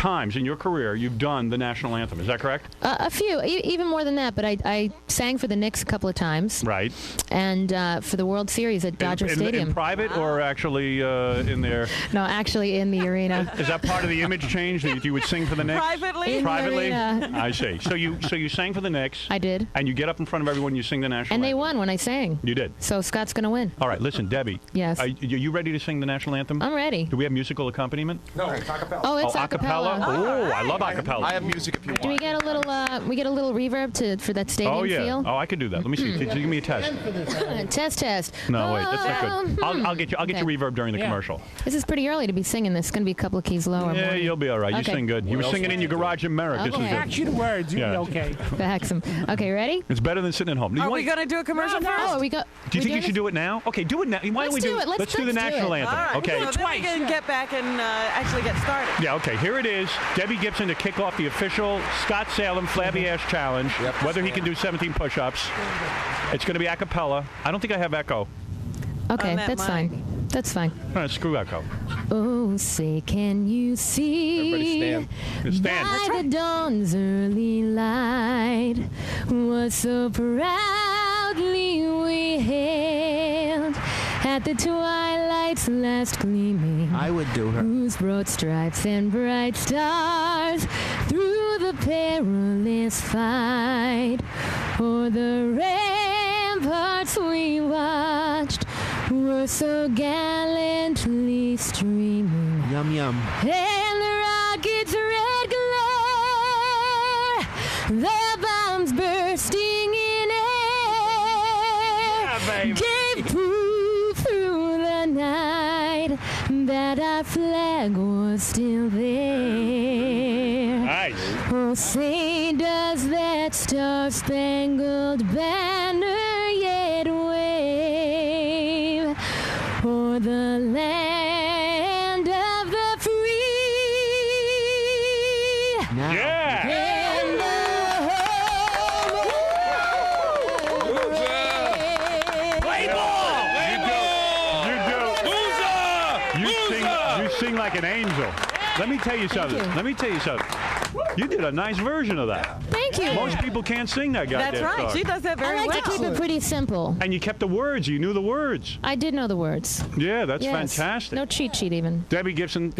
times in your career you've done the national anthem. Is that correct?
A few, even more than that. But I sang for the Knicks a couple of times.
Right.
And for the World Series at Dodger Stadium.
In private or actually in there?
No, actually in the arena.
Is that part of the image change that you would sing for the Knicks?
Privately?
Privately?
In the arena.
I see. So you sang for the Knicks.
I did.
And you get up in front of everyone and you sing the national
And
anthem.
they won when I sang.
You did.
So Scott's going to win.
All right, listen, Debbie.
Yes.
Are you ready to sing the national anthem?
I'm ready.
Do we have musical accompaniment?
No, it's acapella.
Oh, it's
acapella. Oh, I love acapella.
I have music if you want.
Do we get a little reverb for that stadium
Oh yeah.
feel?
Oh, I can do that. Let me see. Give me a test.
Test.
No, wait, that's not good. I'll get you reverb during the commercial.
This is pretty early to be singing this. It's going to be a couple of keys lower.
Yeah, you'll be all right. You
Okay.
sing good. You were singing in your garage in Merrick. This is good.
Actually, the words, you'll be okay.
Facts 'em. Okay, ready?
It's better than sitting at home.
Are we going to do a commercial first?
Oh, are we go?
Do you think you should do it now? Okay, do it now. Why don't we do
it. Let's
do the
do
national
it.
anthem?
All right.
Okay.
So then we can get back and actually get started.
Yeah, okay, here it is. Debbie Gibson to kick off the official Scott Salem Flabby Ass Challenge. Whether he can do 17 push-ups. It's going to be a cappella. I don't think I have echo.
Okay, that's fine. That's fine.
All right, screw echo.
Oh, say, can you see?
Everybody stand.
By the dawn's early light was so proudly we hailed at the twilight's last gleaming.
I would do her.
Whose broad stripes and bright stars through the perilous fight o'er the ramparts we watched were so gallantly streaming.
Yum, yum.
And the rocket's red glare, their bombs bursting in air, gave proof through the night that our flag was still there.
Nice.
Oh, say, does that star-spangled banner yet wave o'er the land of the free?
Yeah.
And the
You sing like an angel. Let me tell you something. You did a nice version of that.
Thank you.
Most people can't sing that goddamn
That's right.
song.
She does that very
I like to keep it pretty simple.
And you kept the words. You knew the words.
I did know the words.
Yeah, that's
Yes.
fantastic.
No cheat sheet even.
Debbra Gibson,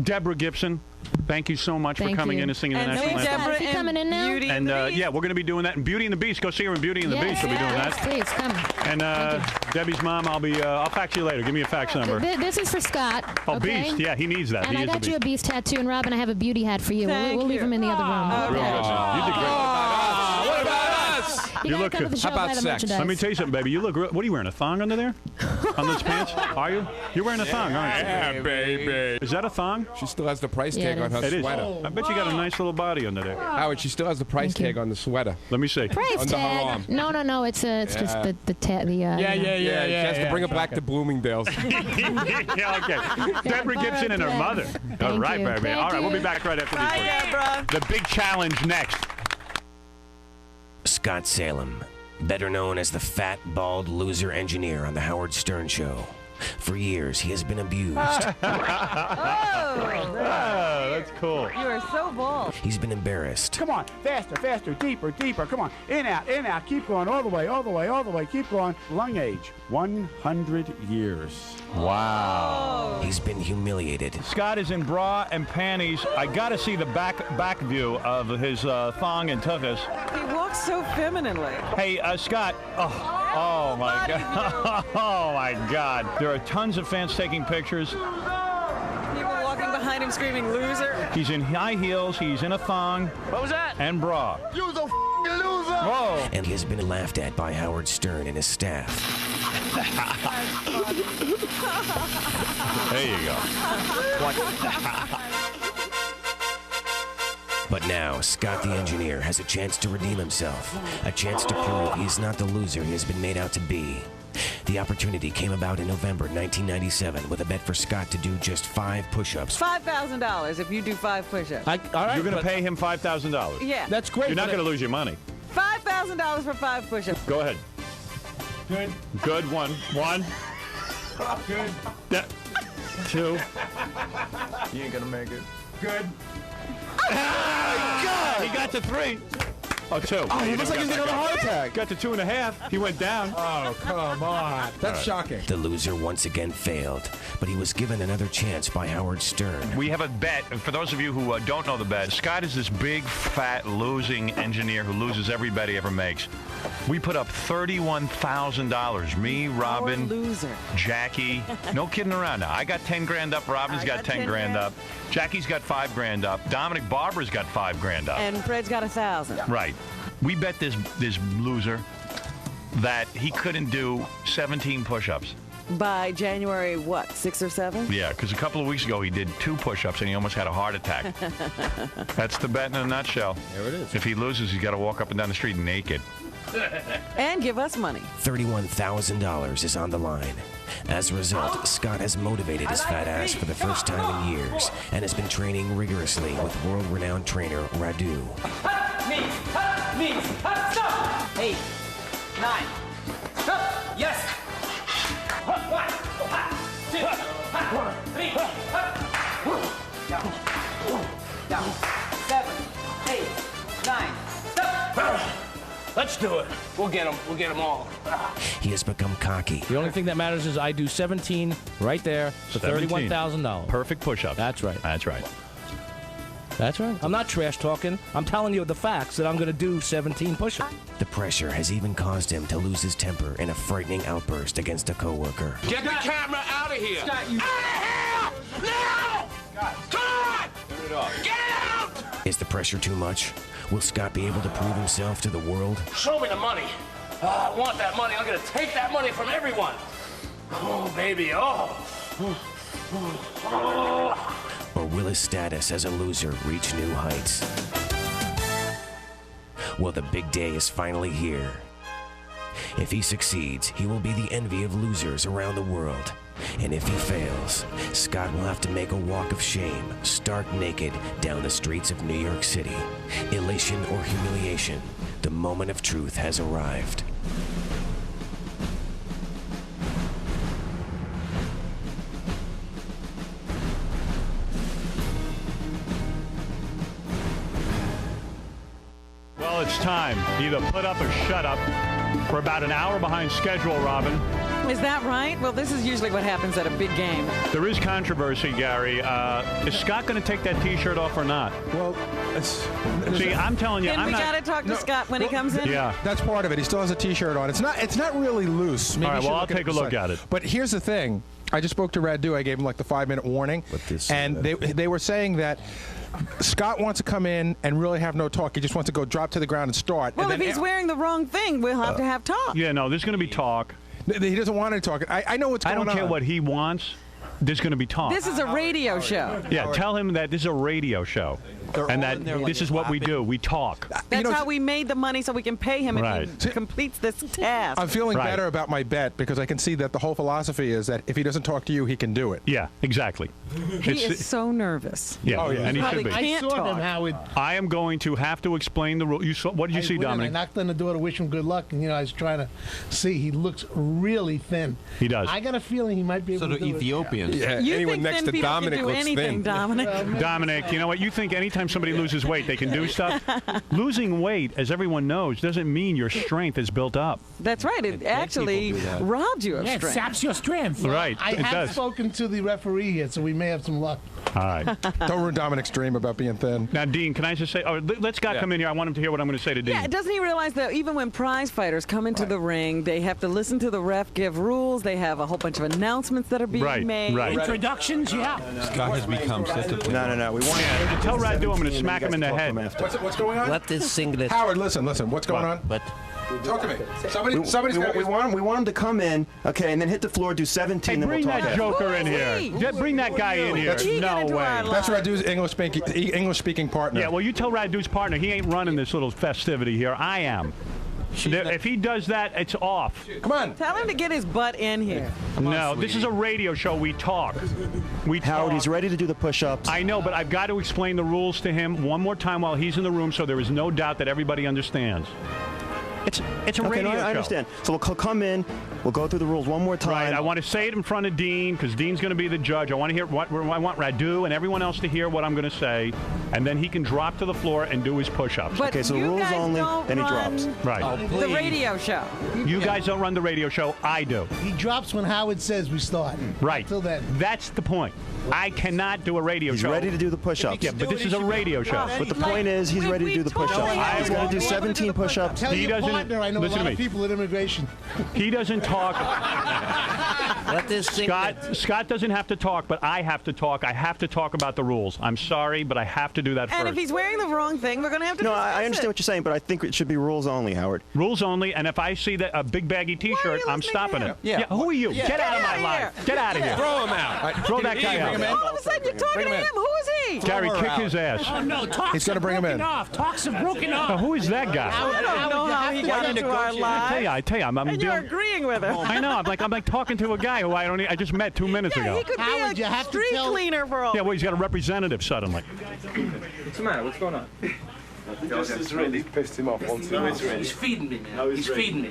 thank you so much for
Thank
coming
you.
in and singing the
And
national
see
anthem.
Deborah
Is he coming in now?
Beauty
And
and the Beast.
yeah, we're going to be doing that in Beauty and the Beast. Go see her in Beauty and the Beast. We'll be doing
Yes,
that.
please, come.
And Debbie's mom, I'll fax you later. Give me a fax number.
This is for Scott.
Oh,
okay?
Beast. Yeah, he needs that.
And
he
I
is the
got you a
Beast.
Beast tattoo, and Robin, I have a beauty hat for you.
Thank
We'll leave
you.
him in the other room.
Real good. You did great.
What about us?
You gotta come to the show,
How about
buy the
sex?
merchandise.
Let me tell you something, baby. You look real. What are you wearing? A thong under there? On those pants? Are you? You're wearing a thong, aren't you?
Yeah, baby.
Is that a thong?
She still has the price
Yeah,
tag
it
on her
It is.
sweater.
I bet you got a nice little body under there.
Howard, she still has the price tag on the sweater.
Let me see.
Price
Under her
tag.
arm.
No. It's just the
Yeah, she has to bring it back to Bloomingdale's.
Yeah, okay. Deborah Gibson and her mother. All right,
you.
baby.
Thank
All right, we'll be
you.
back right after
Bye,
these.
Deborah.
The big challenge next.
Scott Salem, better known as the fat, bald loser engineer on The Howard Stern Show. For years, he has been abused.
That's cool.
You are so bald.
He's been embarrassed.
Come on, faster, deeper. Come on, in, out, keep going, all the way, keep going. Lung age, 100 years.
Wow.
He's been humiliated.
Scott is in bra and panties. I got to see the back view of his thong and tuchus.
He walks so femininely.
Hey, Scott. Oh my God. Oh my God. There are tons of fans taking pictures.
People walking behind him screaming, loser.
He's in high heels. He's in a thong.
What was that?
And bra.
You the loser!
Whoa.
And he has been laughed at by Howard Stern and his staff.
There you go.
But now, Scott the engineer has a chance to redeem himself, a chance to prove he's not the loser he has been made out to be. The opportunity came about in November 1997 with a bet for Scott to do just 5 push-ups.
$5,000 if you do 5 push-ups.
All right, you're going to pay him $5,000.
Yeah.
That's great.
You're not going to lose your money.
$5,000 for 5 push-ups.
Go ahead. Good. One. Good. Yeah. 2.
You ain't gonna make it.
Good. God! He got to 3. Oh, 2.
Oh, he looks like he's going to have a heart attack.
Got to 2.5. He went down.
Oh, come on. That's shocking.
The loser once again failed, but he was given another chance by Howard Stern.
We have a bet. For those of you who don't know the bet, Scott is this big, fat, losing engineer who loses every bet he ever makes. We put up $31,000. Me, Robin,
loser.
Jackie. No kidding around now. I got 10 grand up. Robin's got 10 grand up. Jackie's got 5 grand up. Dominic Barbara's got 5 grand up.
And Fred's got 1,000.
Right. We bet this loser that he couldn't do 17 push-ups.
By January, what, 6 or 7?
Yeah, because a couple of weeks ago he did 2 push-ups and he almost had a heart attack. That's the bet in a nutshell.
There it is.
If he loses, he's got to walk up and down the street naked.
And give us money.
$31,000 is on the line. As a result, Scott has motivated his fat ass for the first time in years and has been training rigorously with world-renowned trainer Radu.
Stop! 8, 9, stop! Yes! 1, 2, 3, down, 7, 8, 9, stop!
Let's do it. We'll get him. We'll get them all.
He has become cocky.
The only thing that matters is I do 17 right there for $31,000.
Perfect push-up.
That's right.
That's right.
That's right. I'm not trash talking. I'm telling you the facts that I'm going to do 17 push-ups.
The pressure has even caused him to lose his temper in a frightening outburst against a coworker.
Get the camera out of here.
Scott, you...
Out of here! Now! Come on!
Turn it off.
Get out!
Is the pressure too much? Will Scott be able to prove himself to the world?
Show me the money. I want that money. I'm going to take that money from everyone. Oh, baby. Oh.
Or will his status as a loser reach new heights? Well, the big day is finally here. If he succeeds, he will be the envy of losers around the world. And if he fails, Scott will have to make a walk of shame, stark naked, down the streets of New York City. Elation or humiliation, the moment of truth has arrived.
Well, it's time. Either put up or shut up. We're about an hour behind schedule, Robin.
Is that right? Well, this is usually what happens at a big game.
There is controversy, Gary. Is Scott going to take that T-shirt off or not?
Well,
see, I'm telling you,
And
I'm
we
not.
got to talk to Scott when he comes in?
Yeah.
That's part of it. He still has a T-shirt on. It's not really loose. Maybe
All right,
you should
well, I'll
look at
take a look at it.
But here's the thing. I just spoke to Radu. I gave him like the 5-minute warning. And they were saying that Scott wants to come in and really have no talk. He just wants to go drop to the ground and start.
Well,
and
if he's wearing the wrong thing, we'll have to have talk.
Yeah, no, there's going to be talk.
He doesn't want to talk. I know what's going on.
I don't care what he wants. There's going to be talk.
This is a radio show.
Yeah, tell him that this is a radio show. And that this is what we do. We talk.
That's how we made the money so we can pay him
Right.
if he completes this task.
I'm feeling better about my bet because I can see that the whole philosophy is that if he doesn't talk to you, he can do it.
Yeah, exactly.
He is so nervous.
Yeah, and he should be.
I saw him, Howard.
I am going to have to explain the rule. What did you see, Dominic?
I knocked on the door to wish him good luck, and I was trying to see. He looks really thin.
He does.
I got a feeling he might be able to do
Ethiopians.
it.
Yeah,
You think thin people can do anything, Dominic?
Dominic, you know what? You think anytime somebody loses weight, they can do stuff? Losing weight, as everyone knows, doesn't mean your strength is built up.
That's right. It actually robbed you of
Yeah, it
strength.
saps your strength.
Right,
I
it
have
does.
spoken to the referee here, so we may have some luck.
All right.
Don't ruin Dominic's dream about being thin.
Now, Dean, can I just say, let Scott come in here. I want him to hear what I'm going to say to Dean.
Yeah, doesn't he realize that even when prize fighters come into the ring, they have to listen to the ref give rules. They have a whole bunch of announcements that are being made.
Right.
Introductions, yeah.
Scott has become
No. We want
to tell Radu I'm going to smack him in the head.
What's going on?
Let this singlet.
Howard, listen. What's going on?
But
talk to me. Somebody's got
we want him to come in, okay, and then hit the floor, do 17.
Hey,
then
bring
we'll talk
that
after.
joker in here. Bring that guy in here. No way.
That's Radu's English-speaking partner.
Yeah, well, you tell Radu's partner he ain't running this little festivity here. I am. If he does that, it's off.
Come on.
Tell him to get his butt in here.
No, this is a radio show. We talk.
Howard, he's ready to do the push-ups.
I know, but I've got to explain the rules to him one more time while he's in the room so there is no doubt that everybody understands. It's a
Okay,
radio
no, I
show.
understand. So we'll come in. We'll go through the rules one more time.
Right. I want to say it in front of Dean because Dean's going to be the judge. I want to hear what I want Radu and everyone else to hear what I'm going to say, and then he can drop to the floor and do his push-ups.
But
okay, so
you
rules
guys
only.
don't
Then he
run
drops.
Right.
The radio show.
You guys don't run the radio show. I do.
He drops when Howard says we start.
Right.
Till then.
That's the point. I cannot do a radio
He's
show.
ready to do the push-ups.
Yeah, but this is a radio show.
But the point is, he's ready to do the push-ups. He's going to do 17 push-ups.
Tell your partner I know a
listen
lot
to
of
me.
people at immigration.
He doesn't talk.
Let this sink
Scott doesn't have to talk, but I have to talk. I have to talk about the rules. I'm sorry, but I have to do that
And
first.
if he's wearing the wrong thing, we're going to have to
No,
discuss
I understand
it.
what you're saying, but I think it should be rules only, Howard.
Rules only, and if I see a big baggy T-shirt, I'm stopping him. Yeah. Who are you?
Yeah.
Get out of my life. Get out of here.
Throw him out.
Throw that guy out.
All of a sudden, you're talking to him. Who is he?
Gary, kick his ass.
Oh no, talks
He's gonna
have
bring him
broken
in.
off. Talks have broken off.
Now, who is that guy?
I don't know how he got into our lives.
I tell you, I'm
And you're agreeing with him.
I know. I'm like talking to a guy who I just met 2 minutes ago.
He could
Howard,
be
you
a
have to
street
tell-
cleaner for all.
Yeah, well, he's got a representative suddenly.
What's the matter? What's going on?
He's pissed him off once.
He's feeding me, man. He's feeding me.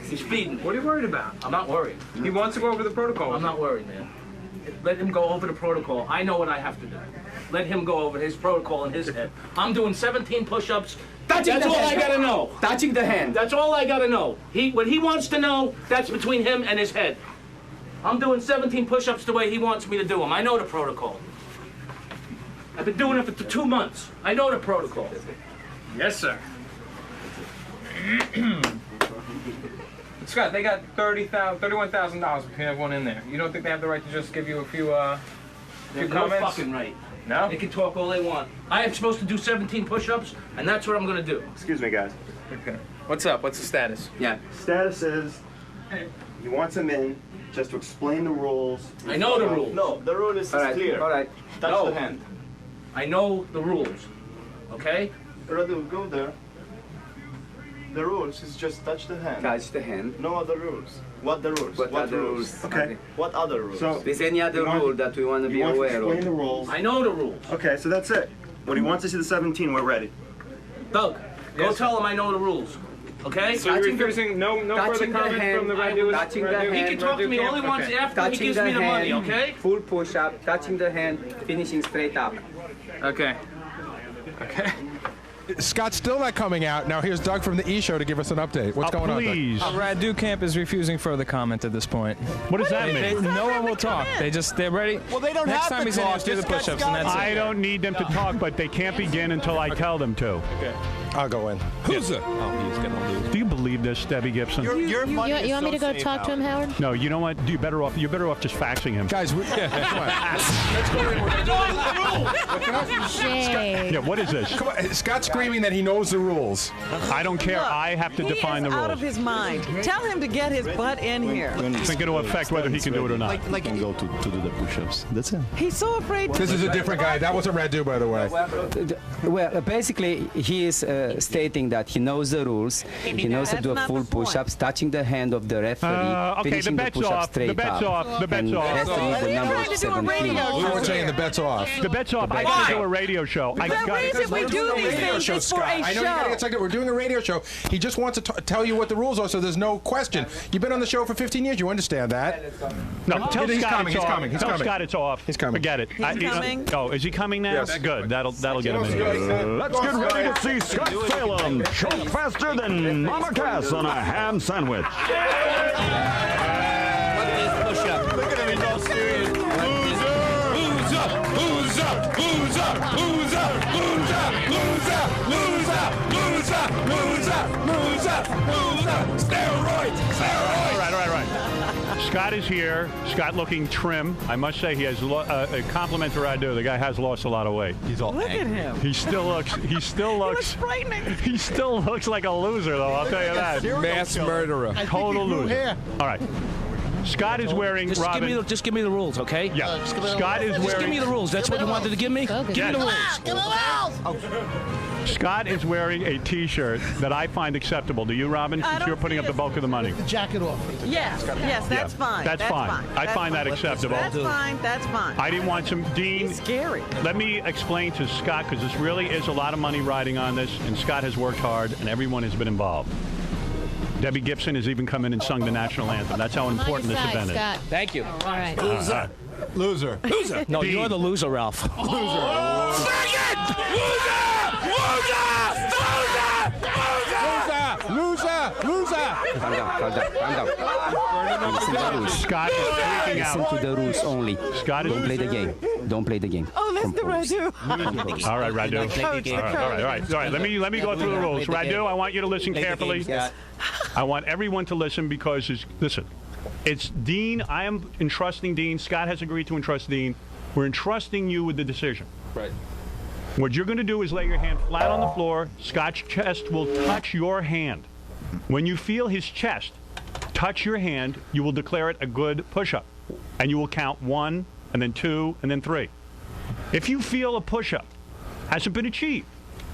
He's feeding me.
What are you worried about?
I'm not worried.
He wants to go over the protocol.
I'm not worried, man. Let him go over the protocol. I know what I have to do. Let him go over his protocol in his head. I'm doing 17 push-ups. That's all I gotta know.
Touching the hand.
That's all I gotta know. What he wants to know, that's between him and his head. I'm doing 17 push-ups the way he wants me to do them. I know the protocol. I've been doing it for 2 months. I know the protocol.
Yes, sir. Scott, they got $31,000 between everyone in there. You don't think they have the right to just give you a few
They're no
comments?
fucking right.
No?
They can talk all they want. I am supposed to do 17 push-ups, and that's what I'm gonna do.
Excuse me, guys.
Okay. What's up? What's the status?
Yeah.
Status is he wants him in just to explain the rules.
I know the rules.
No, the rule is clear.
All right.
Touch
No.
the hand.
I know the rules. Okay?
Radu, go there. The rules is just touch the hand.
Touch the hand.
No other rules. What the rules?
What other rules?
Okay. What other rules? So,
Is any other rule that we want to be
you want to
aware
explain
of?
the rules.
I know the rules.
Okay, so that's it. When he wants to see the 17, we're ready.
Doug, go
Yes,
tell him I know the rules. Okay?
So you're refusing no further
touching the
comments
hand,
from the Radu?
touching the
Radu-
He
hand.
can talk to me all he
Okay.
wants after he
Touching
gives
the
me the money,
hand.
okay?
Full push-up, touching the hand, finishing straight up.
Okay. Okay.
Scott's still not coming out. Now here's Doug from the E Show to give us an update. What's going on, Doug?
Please.
Radu Camp is refusing further comment at this point.
What does that mean?
No one will talk. They're ready.
Well, they don't
Next
have
time
to
he's in,
talk.
just do the
Just let
push-ups,
Scott
and that's
I
it.
don't need them to talk, but they can't begin until I tell them to.
I'll go in.
Who's it? Oh, he's gonna lose.
Do you believe this, Debbie Gibson?
You want me to go talk to him, Howard?
No, you know what? You're better off just faxing him.
Guys,
Shame.
Yeah, what is this?
come on. Scott's screaming that he knows the rules.
I don't care. I have to
He
define the
is out of
rules.
his mind. Tell him to get his butt in here.
It's going to affect whether he can do it or not.
Like can go to do the push-ups. That's it.
He's so afraid to.
This is a different guy. That wasn't Radu, by the way.
Well, basically, he is stating that he knows the rules. He knows to do a
That's
full
not the point.
push-ups, touching the hand of the referee,
Okay, the
finishing the
bet's
push-up
off.
straight
The bet's
up.
off. The bet's
and
off.
has to read the
We're
number
trying to do a
17.
radio
We
show.
weren't saying the bet's off.
The bet's off. I got to do a radio show. I
The
got
reason we do these things is for a
I know you gotta
show.
get second. We're doing a radio show. He just wants to tell you what the rules are, so there's no question. You've been on the show for 15 years. You understand that?
No, tell
He's
Scott
coming,
it's
he's
off.
coming, he's
Tell
coming.
Scott it's off.
He's coming.
Forget it.
He's coming?
Oh, is he coming now?
Yes.
Good. That'll get him in here.
Let's get ready to see Scott Salem choke faster than Mama Cass on a ham sandwich.
Look at him, he's all serious.
Who's up? Who's up? Who's up? Who's up? Who's up? Who's up? Who's up? Who's up? Who's up? Who's up? Who's up? Steroids! Steroids!
All right. Scott is here. Scott looking trim. I must say he has a compliment to Radu. The guy has lost a lot of weight. He's all
Look at him.
He still looks
frightening.
he still looks like a loser though, I'll tell you that.
Mass murderer.
Total loser. All right. Scott is wearing Robin.
Just give me the rules, okay?
Yeah. Scott is
Just give
wearing
me the rules. That's what you wanted to give me? Give me the rules.
Scott is wearing a T-shirt that I find acceptable. Do you, Robin? Since you're putting up the bulk of the money.
The jacket off.
Yes, that's fine.
That's fine. I find that acceptable.
That's fine. That's fine.
I didn't want some Dean.
He's scary.
Let me explain to Scott because this really is a lot of money riding on this, and Scott has worked hard, and everyone has been involved. Debbie Gibson has even come in and sung the national anthem. That's how important this event is.
Thank you.
All right.
Loser.
Loser.
Loser. No, you're the loser, Ralph.
Calm down. Listen to the rules.
Scott is freaking out.
Listen to the rules only.
Scott is
Don't play the game. Don't play the game.
Oh, listen to Radu.
All right, Radu.
Coach,
All right. Let me go through the rules. Radu, I want you to listen carefully. I want everyone to listen because it's Dean. I am entrusting Dean. Scott has agreed to entrust Dean. We're entrusting you with the decision.
Right.
What you're going to do is lay your hand flat on the floor. Scott's chest will touch your hand. When you feel his chest touch your hand, you will declare it a good push-up. And you will count 1, and then 2, and then 3. If you feel a push-up hasn't been achieved,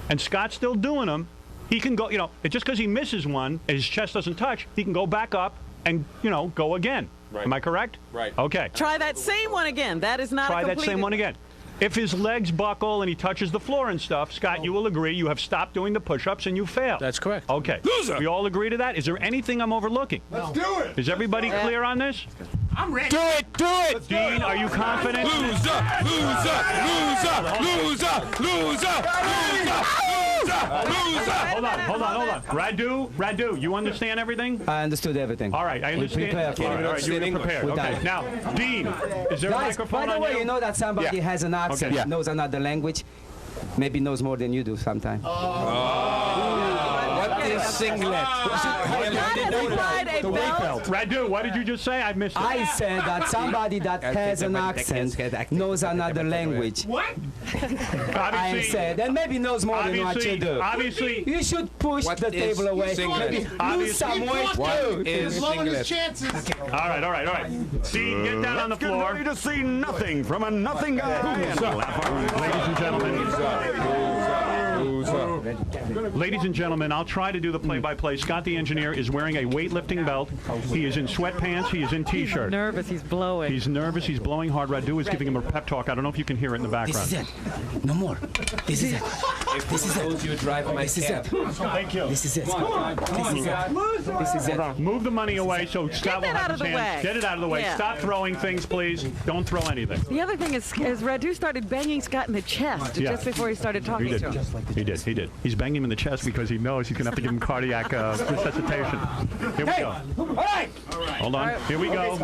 and Scott's still doing them, he can go, just because he misses one, and his chest doesn't touch, he can go back up and, go again. Right. Am I correct?
Right.
Okay.
Try that same one again. That is not a
Try that
completed...
same one again. If his legs buckle and he touches the floor and stuff, Scott, you will agree you have stopped doing the push-ups and you failed.
That's correct.
Okay. Loser. We all agree to that? Is there anything I'm overlooking?
Let's do it.
Is everybody clear on this?
I'm ready.
Do it.
Dean, are you confident?
Loser.
Hold on. Radu, you understand everything?
I understood everything.
All right, I understand.
Prepare for it.
All right, you're prepared.
We're
Okay.
done.
Now, Dean, is there a
Guys,
microphone
by the
on
way, you know that somebody has an accent,
Okay.
knows another language, maybe knows more than you do sometimes.
What is singlet?
Radu, what did you just say? I missed it.
I said that somebody that has an accent knows another language.
What?
I said, and maybe knows more than what you do.
Obviously,
you should push the table away. Maybe lose some weight too.
As long as his chances.
All right. Dean, get down on the floor.
Get ready to see nothing from a nothing guy.
Ladies and gentlemen. Ladies and gentlemen, I'll try to do the play-by-play. Scott, the engineer, is wearing a weightlifting belt. He is in sweatpants. He is in T-shirt.
He's nervous. He's blowing.
He's nervous. He's blowing hard. Radu is giving him a pep talk. I don't know if you can hear it in the background.
This is it. No more. This is it. This is it.
You drive my
This is it.
Thank you.
This is it. This is it.
Move the money away so Scott will have his hands. Get it out of the way.
Yeah.
Stop throwing things, please. Don't throw anything.
The other thing is Radu started banging Scott in the chest just before he started talking to him.
He did. He's banging him in the chest because he knows he's going to have to give him cardiac resuscitation. Here we go.
All right.
Hold on. Here we go.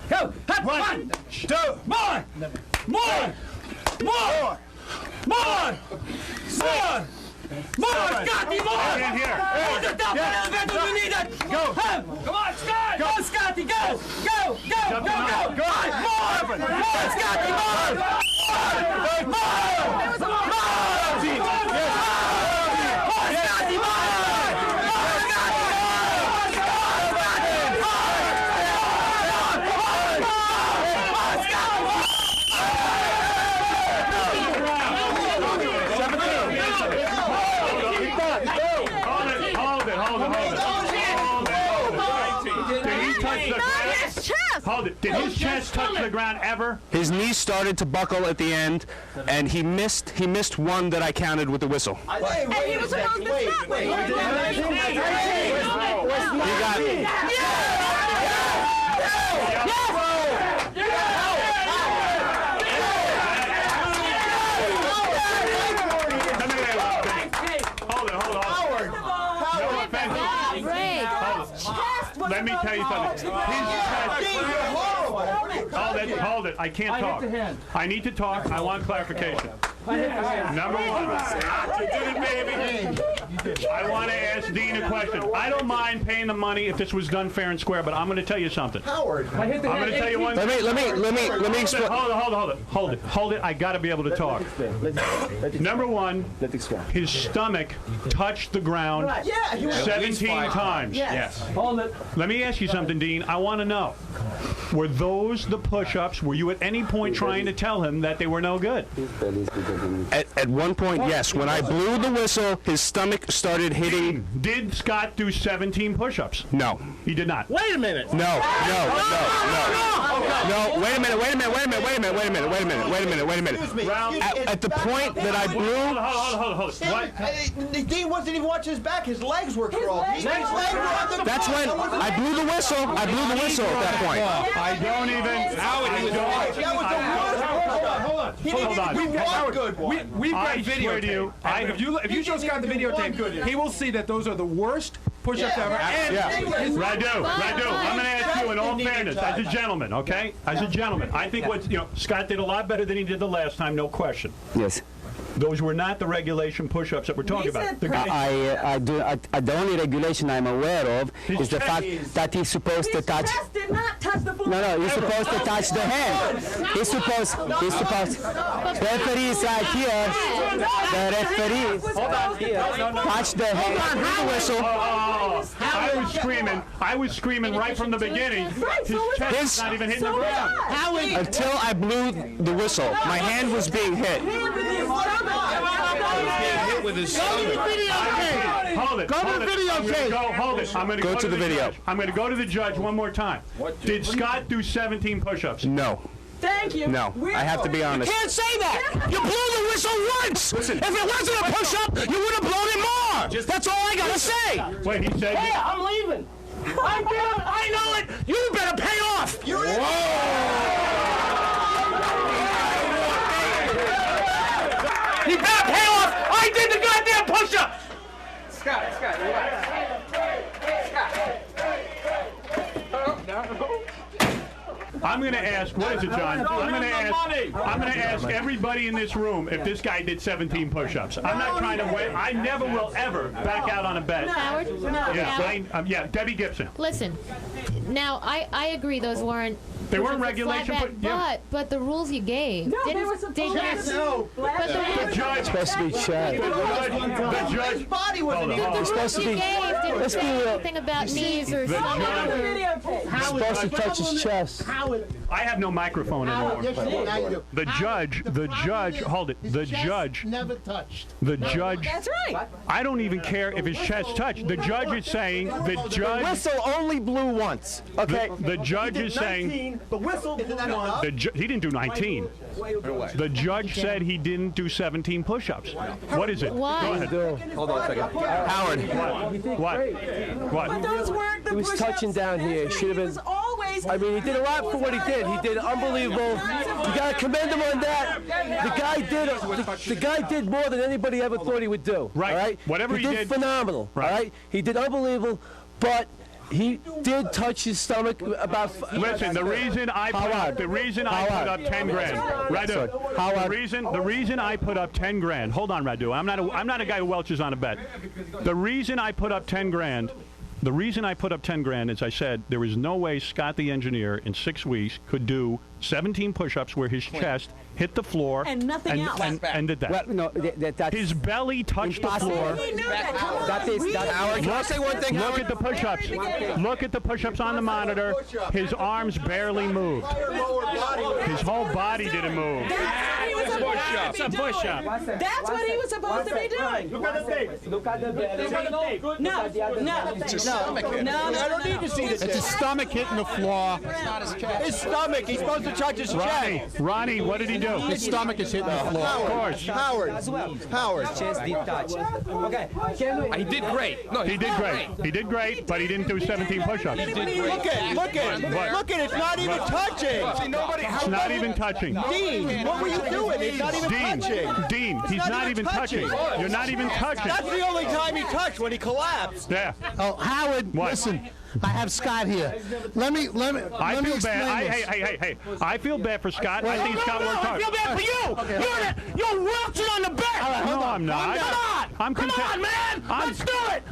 Go. 1, 2, more. Scotty, more!
I can't hear.
Hold the top elevator, we need it! Go! Come on, Scott! Go, Scotty, go! Go! More! Scotty, more!
Hold it. Did his chest touch the ground ever?
His knee started to buckle at the end, and he missed one that I counted with the whistle.
And he was supposed to stop. Wait.
You got it.
Let me tell you something. Hold it. I can't talk. I need to talk. I want clarification. Number one. I want to ask Dean a question. I don't mind paying the money if this was done fair and square, but I'm going to tell you something.
Howard.
I'm going to tell you one thing.
Let me explain.
Hold it. I got to be able to talk. Number one, his stomach touched the ground 17 times.
Yes.
Hold it. Let me ask you something, Dean. I want to know. Were those the push-ups? Were you at any point trying to tell him that they were no good?
At one point, yes. When I blew the whistle, his stomach started hitting.
Did Scott do 17 push-ups?
No.
He did not.
Wait a minute.
No. Wait a minute. At the point that I blew.
Hold. What?
Dean wasn't even watching his back. His legs were curled.
That's when I blew the whistle. I blew the whistle at that point.
I don't even. Hold on.
We've got video.
If
you show Scott the videotape, he will see that those are the worst push-ups ever.
Radu, I'm going to ask you in all fairness, as a gentleman, okay? As a gentleman, I think Scott did a lot better than he did the last time, no question.
Yes.
Those were not the regulation push-ups that we're talking about.
The only regulation I'm aware of is the fact that he's supposed to touch.
Did not touch the floor.
No, he's supposed to touch the hand. He's supposed. Referee is right here. The referee touch the hand.
Hold on, whistle. I was screaming right from the beginning. His chest is not even hitting the ground.
Until I blew the whistle, my hand was being hit.
Hit with his stomach.
Hold it.
Go to the videotape.
Hold it. I'm going to go
to the video.
Judge. I'm going to go to the judge one more time. Did Scott do 17 push-ups?
No.
Thank you.
No, I have to be honest.
You can't say that. You blew the whistle once. Listen, if it wasn't a push-up, you would have blown it more. That's all I gotta say.
Wait, he said.
Hey, I'm leaving.
I know it. You better pay off. He better pay off. I did the goddamn push-up.
Scott, relax.
I'm going to ask, what is it, John? I'm going to ask everybody in this room if this guy did 17 push-ups. I'm not trying to win. I never will ever back out on a bet.
Howard?
Yeah, Debbie Gibson.
Listen, now I agree those weren't.
They weren't regulation,
but the rules you gave.
No, they were supposed to.
The judge.
Supposed to be checked.
The judge.
His body wasn't even.
The rules you gave didn't say anything about knees or something.
He's supposed to touch his chest.
I have no microphone anymore. The judge, hold it. The judge
never touched.
The judge.
That's right.
I don't even care if his chest touched. The judge is saying the judge.
The whistle only blew once. Okay.
The judge is saying.
The whistle blew once.
He didn't do 19. The judge said he didn't do 17 push-ups. What is it?
Why?
Go ahead.
Hold on a second. Howard.
What?
But those weren't the
He was
push-ups.
touching down here. He should have been. I mean, he did a lot for what he did. He did unbelievable. You got to commend him on that. The guy did more than anybody ever thought he would do.
Right.
All right?
Whatever he did.
Phenomenal.
Right.
All right. He did unbelievable, but he did touch his stomach about.
Listen, the reason I put up 10 grand, Radu. The reason I put up 10 grand. Hold on, Radu. I'm not a guy who welches on a bet. The reason I put up 10 grand. The reason I put up 10 grand is I said there was no way Scott the engineer in 6 weeks could do 17 push-ups where his chest hit the floor
and nothing else.
And did that.
Well, no, that's
his belly touched the floor.
He knew that.
Howard, can I say one thing?
Look at the push-ups. Look at the push-ups on the monitor. His arms barely moved. His whole body didn't move.
That's what he was supposed to be doing. That's what he was supposed to be doing.
Look at the tape.
Look at the No.
I don't need to see this.
It's his stomach hitting the floor.
His stomach. He's supposed to touch his chest.
Ronnie, what did he do?
His stomach is hitting the floor.
Of course.
Howard.
chest did touch. Okay.
He did great. No,
He did great, but he didn't do 17 push-ups.
Look at. It's not even touching.
It's not even touching.
Dean, what were you doing? It's not even touching.
Dean, he's not even touching. You're not even touching.
That's the only time he touched, when he collapsed.
Yeah.
Oh, Howard, listen. I have Scott here. Let me
I feel
explain
bad.
this.
Hey. I feel bad for Scott. I think Scott worked hard.
I feel bad for you. You're welching on the bet.
No, I'm not.
Come on, man. Let's do it.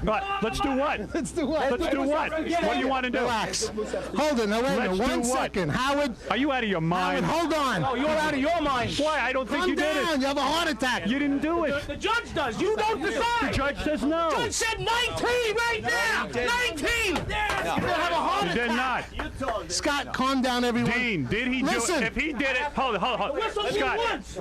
Let's do what?
Let's do what?
Let's do what? What do you want to do?
Relax. Hold it. Now, wait a minute.
Let's do
1
what?
second. Howard.
Are you out of your mind?
Howard, hold on.
No, you're out of your mind.
Why? I don't think
Calm
you did
down.
it.
You have a heart attack.
You didn't do it.
The judge does. You don't decide.
The judge says no.
The judge said 19 right now. 19.
He did not.
Scott, calm down, everyone.
Dean, did he do
Listen.
it? If he did it, hold on. Scott,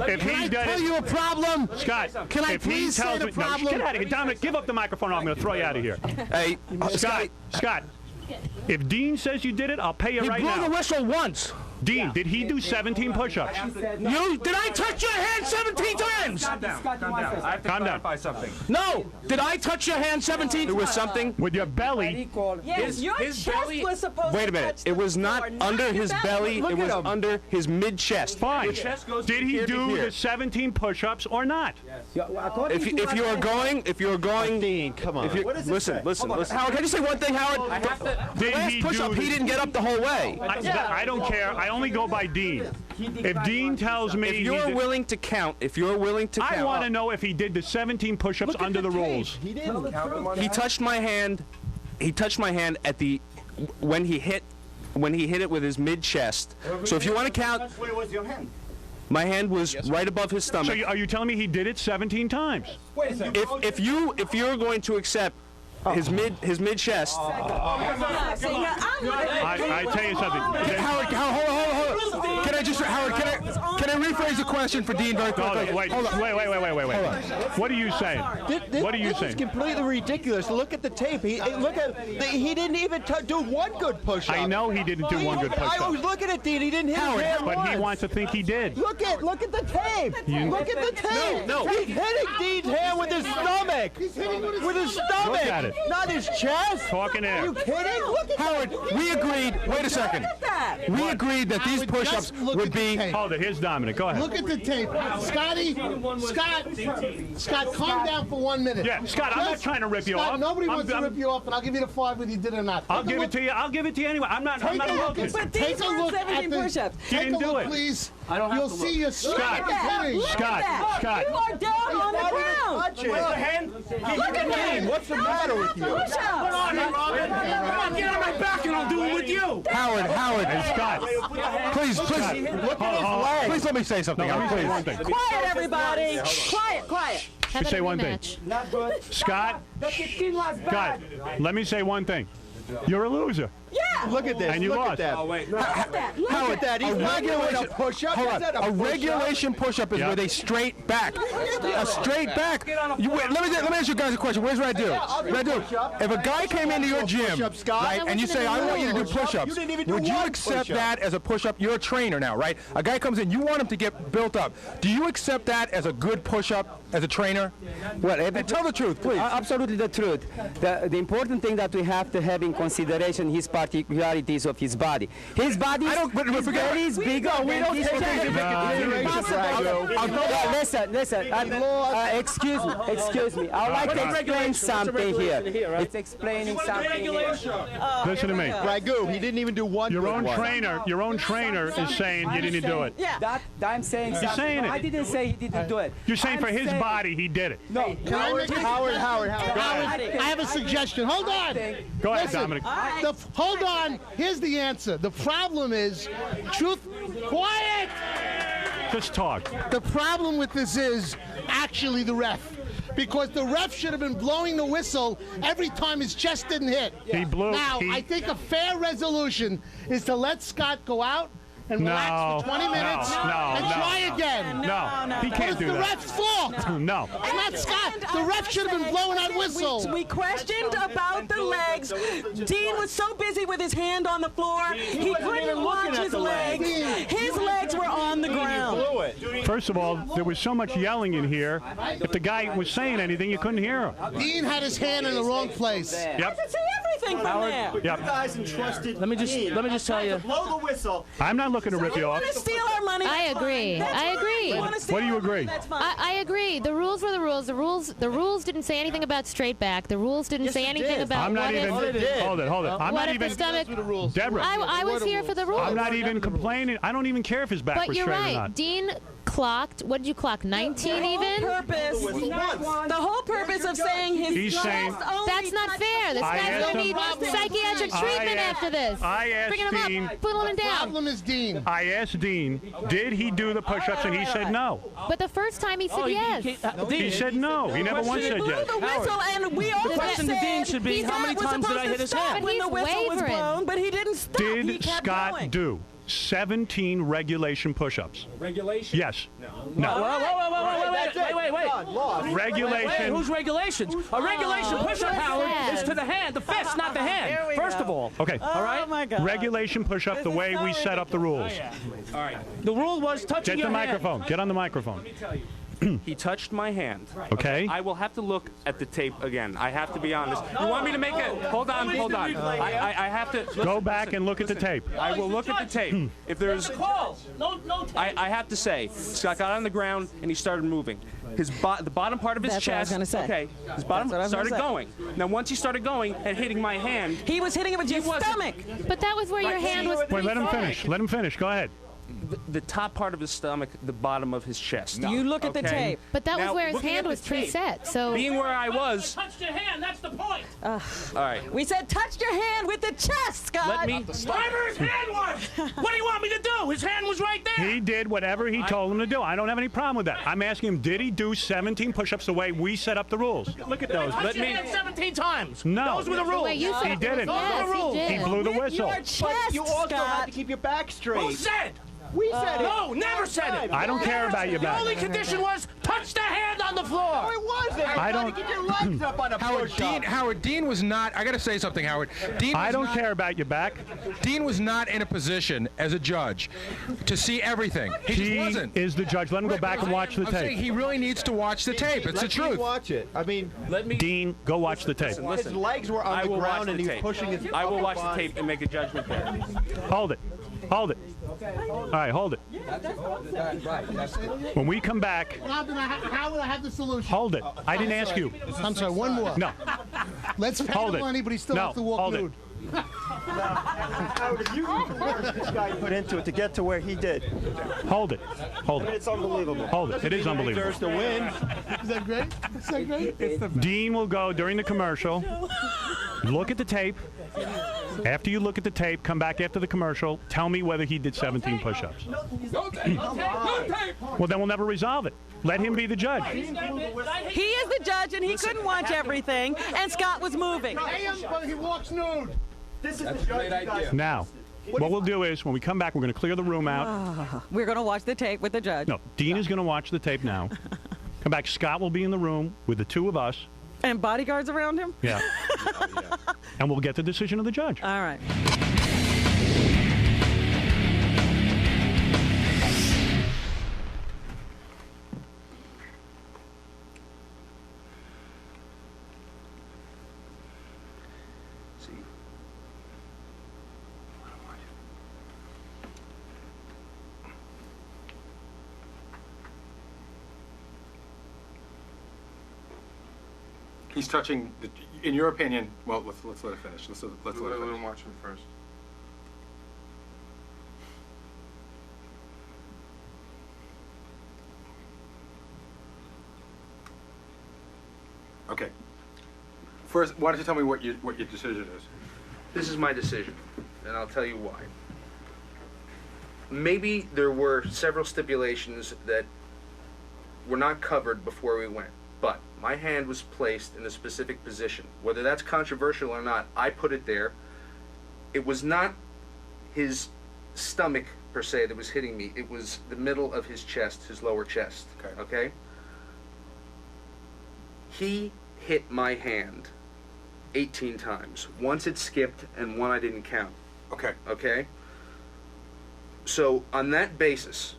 if
Can
he
I
did
tell
it,
you a problem?
Scott,
Can I
if he
please say
tells
the
me,
problem?
no, get out of here, Dominic. Give up the microphone. Or I'm going to throw you out of here.
Hey,
Scott. If Dean says you did it, I'll pay you right now.
He blew the whistle once.
Dean, did he do 17 push-ups?
Did I touch your hand 17 times?
Calm down. I have to clarify something.
No. Did I touch your hand 17 times?
There was something
with your belly.
Yes, your chest was supposed
Wait a
to
minute.
touch
It was
the
not
floor,
under his
your
belly.
Look
It was
at him.
under his mid-chest.
Fine.
Goes
Did
from
he
here to
do
here.
the 17 push-ups or not?
If you are going,
Dean, come on.
Listen. Howard, can you say one thing, Howard? The last push-up, he didn't get up the whole way.
I don't care. I only go by Dean. If Dean tells me
if you're willing to count,
I want to know if he did the 17 push-ups under the rules.
He didn't count them. He touched my hand. He touched my hand at the when he hit it with his mid-chest. So if you want to count,
Where was your hand?
my hand was right above his stomach.
So are you telling me he did it 17 times?
Wait a second.
If you're going to accept his mid-chest.
I tell you something.
Howard, hold on. Can I rephrase the question for Dean very quickly?
Wait. What are you saying? What are you
This
saying?
is completely ridiculous. Look at the tape. He didn't even do one good push-up.
I know he didn't do one good push-up.
I was looking at Dean. He didn't hit his hand
But he
once.
wants to think he did.
Look at the tape. Look at the tape.
No.
He's hitting Dean's hand with his stomach. With his stomach.
Look at it.
Not his chest.
Talking
Are
air.
you kidding? Look at
Howard, we agreed. Wait a second. We agreed that these push-ups would be.
Hold it. Here's Dominic. Go ahead.
Look at the tape. Scott, calm down for 1 minute.
Yeah, Scott, I'm not trying to rip you off.
Nobody wants to rip you off, but I'll give you the 5 whether you did it or not.
I'll give it to you. I'll give it to you anyway. I'm not looking.
But these weren't 17 push-ups.
He didn't do it.
Please.
I don't have
You'll
to
see your
Look at that. Scott. You are down on the ground.
Look at me. What's the matter with you?
Push-ups.
Come on, get on my back and I'll do it with you.
Howard,
Scott.
please, please let me say something. Please.
Quiet, everybody. Quiet.
Just say one thing.
Not good.
Scott, let me say one thing. You're a loser.
Yeah.
Look at this.
And you
Look
lost.
at that.
Look at that.
Look at that. He's not doing a push-up.
Hold
Is
on.
that
A regulation push-up is with a straight back. A straight back. Let me ask you guys a question. Here's what I do. If a guy came into your gym, right, and you say, I want you to do push-ups, would you accept that as a push-up? You're a trainer now, right? A guy comes in, you want him to get built up. Do you accept that as a good push-up as a trainer?
Well,
tell the truth, please.
Absolutely the truth. The important thing that we have to have in consideration his particularities of his body. His body is very big.
We don't take
Listen. Excuse me. I would like to explain something here. It's explaining something here.
Listen to me.
Ragu, he didn't even do one.
Your own trainer is saying you didn't do it.
That I'm saying
You're
something.
saying it.
I didn't say he didn't do it.
You're saying for his body he did it.
No.
Can I make
Howard.
I have a suggestion. Hold on.
Go ahead,
Listen,
Dominic.
Hold on. Here's the answer. The problem is, quiet.
Just talk.
The problem with this is actually the ref. Because the ref should have been blowing the whistle every time his chest didn't hit.
He blew.
Now, I think a fair resolution is to let Scott go out and relax for 20 minutes and try again.
No, he can't do
that.
that.
It's the ref's fault.
No.
It's not Scott. The ref should have been blowing that whistle.
We questioned about the legs. Dean was so busy with his hand on the floor, he couldn't watch his legs. His legs were on the ground.
First of all, there was so much yelling in here. If the guy was saying anything, you couldn't hear him.
Dean had his hand in the wrong place.
I could see everything from there.
Yep.
Guys entrusted.
Let me just tell you.
Blow the whistle.
I'm not looking to rip you
You
off.
want to steal our money?
I agree.
What do you agree?
I agree. The rules were the rules. The rules didn't say anything about straight back. The rules didn't say anything about
I'm not
what
even.
if.
Hold it. I'm
What
not
if
even.
the stomach?
Deborah.
I was here for the rules.
I'm not even complaining. I don't even care if his back
But
was
you're
straight or
right.
not.
Dean clocked. What did you clock? 19 even?
The whole purpose of saying his
He's saying-
That's not fair. This
I
guy's
asked
gonna
him-
need psychiatric treatment after this.
I asked
Bringing him
Dean-
up, putting him down.
Problem is Dean.
I asked Dean, did he do the push-ups, and he said no.
But the first time he said yes.
He said no. He never once said yes.
The whistle, and we also
The question to
said
Dean should be,
his
how many
head was
times did I
supposed
hit
to
his
stop
hand?
when the
He's
whistle was
wavering.
blown, but he didn't stop. He
Did
kept
Scott
going.
do 17 regulation push-ups?
Regulation?
Yes.
No. Wait.
Regulation.
Who's regulations? A regulation push-up, Howard, is to the hand, the fist, not the hand. First of all.
Okay.
All right?
Oh, my God.
Regulation push-up the way we set up the rules.
All right. The rule was touching
Get the
your hand.
microphone. Get on the microphone.
He touched my hand.
Okay.
I will have to look at the tape again. I have to be honest. You want me to make it? Hold on. I have to.
Go back and look at the tape.
I will look at the tape. If there's I have to say, Scott got on the ground and he started moving. The bottom part of his
That's what I was
chest.
gonna say.
Okay. His bottom
That's what I was
started
gonna say.
going. Now once he started going and hitting my hand,
He was hitting it with your stomach.
But that was where your hand was
Wait,
pretty
let him
far.
finish. Let him finish. Go ahead.
the top part of his stomach, the bottom of his chest.
You look at the tape.
But that was
Now,
where his
looking
hand
at the
was
tape,
preset. So
being where I was.
Touched your hand, that's the point.
All right.
We said touched your hand with the chest, Scott.
Let me.
Wherever his hand was. What do you want me to do? His hand was right there.
He did whatever he told him to do. I don't have any problem with that. I'm asking him, did he do 17 push-ups the way we set up the rules?
Look at those.
Touched your hand 17 times.
No.
Those were the rules.
Wait, you said
He didn't.
Those were the rules.
He blew the whistle.
Your chest,
But you also
Scott.
have to keep your back straight.
Who said?
We said it.
No, never said it.
I don't care about your
The
back.
only condition was touch the hand on the floor.
No, it wasn't.
I
You
don't-
gotta get your legs up on a push-up.
Howard Dean was not. I got to say something, Howard. Dean
I
was
don't
not-
care about your back.
Dean was not in a position as a judge to see everything. He
He
just wasn't.
is the judge. Let him go back and watch the
I'm saying
tape.
he really needs to watch the tape. It's the
Let me
truth.
watch it. I mean,
Dean, go watch the tape.
his legs were on
I
the
will watch
ground
the
and he was
tape.
pushing his.
I will
upper
watch the
body.
tape and make a judgment there.
Hold it. Hold it. All right, hold it. When we come back,
How would I have the solution?
hold it. I didn't ask you.
I'm sorry, one more.
No.
Let's pay
Hold
the
it.
money, but he still
No,
has to walk
hold it.
nude.
You this guy put into it to get to where he did.
Hold it. Hold it.
It's unbelievable.
Hold it. It is unbelievable.
Deserves to win.
Is that great? Is that great?
Dean will go during the commercial. Look at the tape. After you look at the tape, come back after the commercial. Tell me whether he did 17 push-ups. Well, then we'll never resolve it. Let him be the judge.
He is the judge, and he couldn't watch everything, and Scott was moving.
Pay him, but he walks nude.
This is the great idea.
Now, what we'll do is, when we come back, we're going to clear the room out.
We're going to watch the tape with the judge.
No, Dean is going to watch the tape now. Come back. Scott will be in the room with the two of us.
And bodyguards around him?
Yeah. And we'll get the decision of the judge.
All right.
He's touching, in your opinion, well, let's let it finish. Let's let it finish.
Let him watch him first.
Okay. First, why don't you tell me what your decision is?
This is my decision, and I'll tell you why. Maybe there were several stipulations that were not covered before we went, but my hand was placed in a specific position. Whether that's controversial or not, I put it there. It was not his stomach, per se, that was hitting me. It was the middle of his chest, his lower chest. Okay? He hit my hand 18 times. Once it skipped, and one I didn't count.
Okay.
Okay? So, on that basis,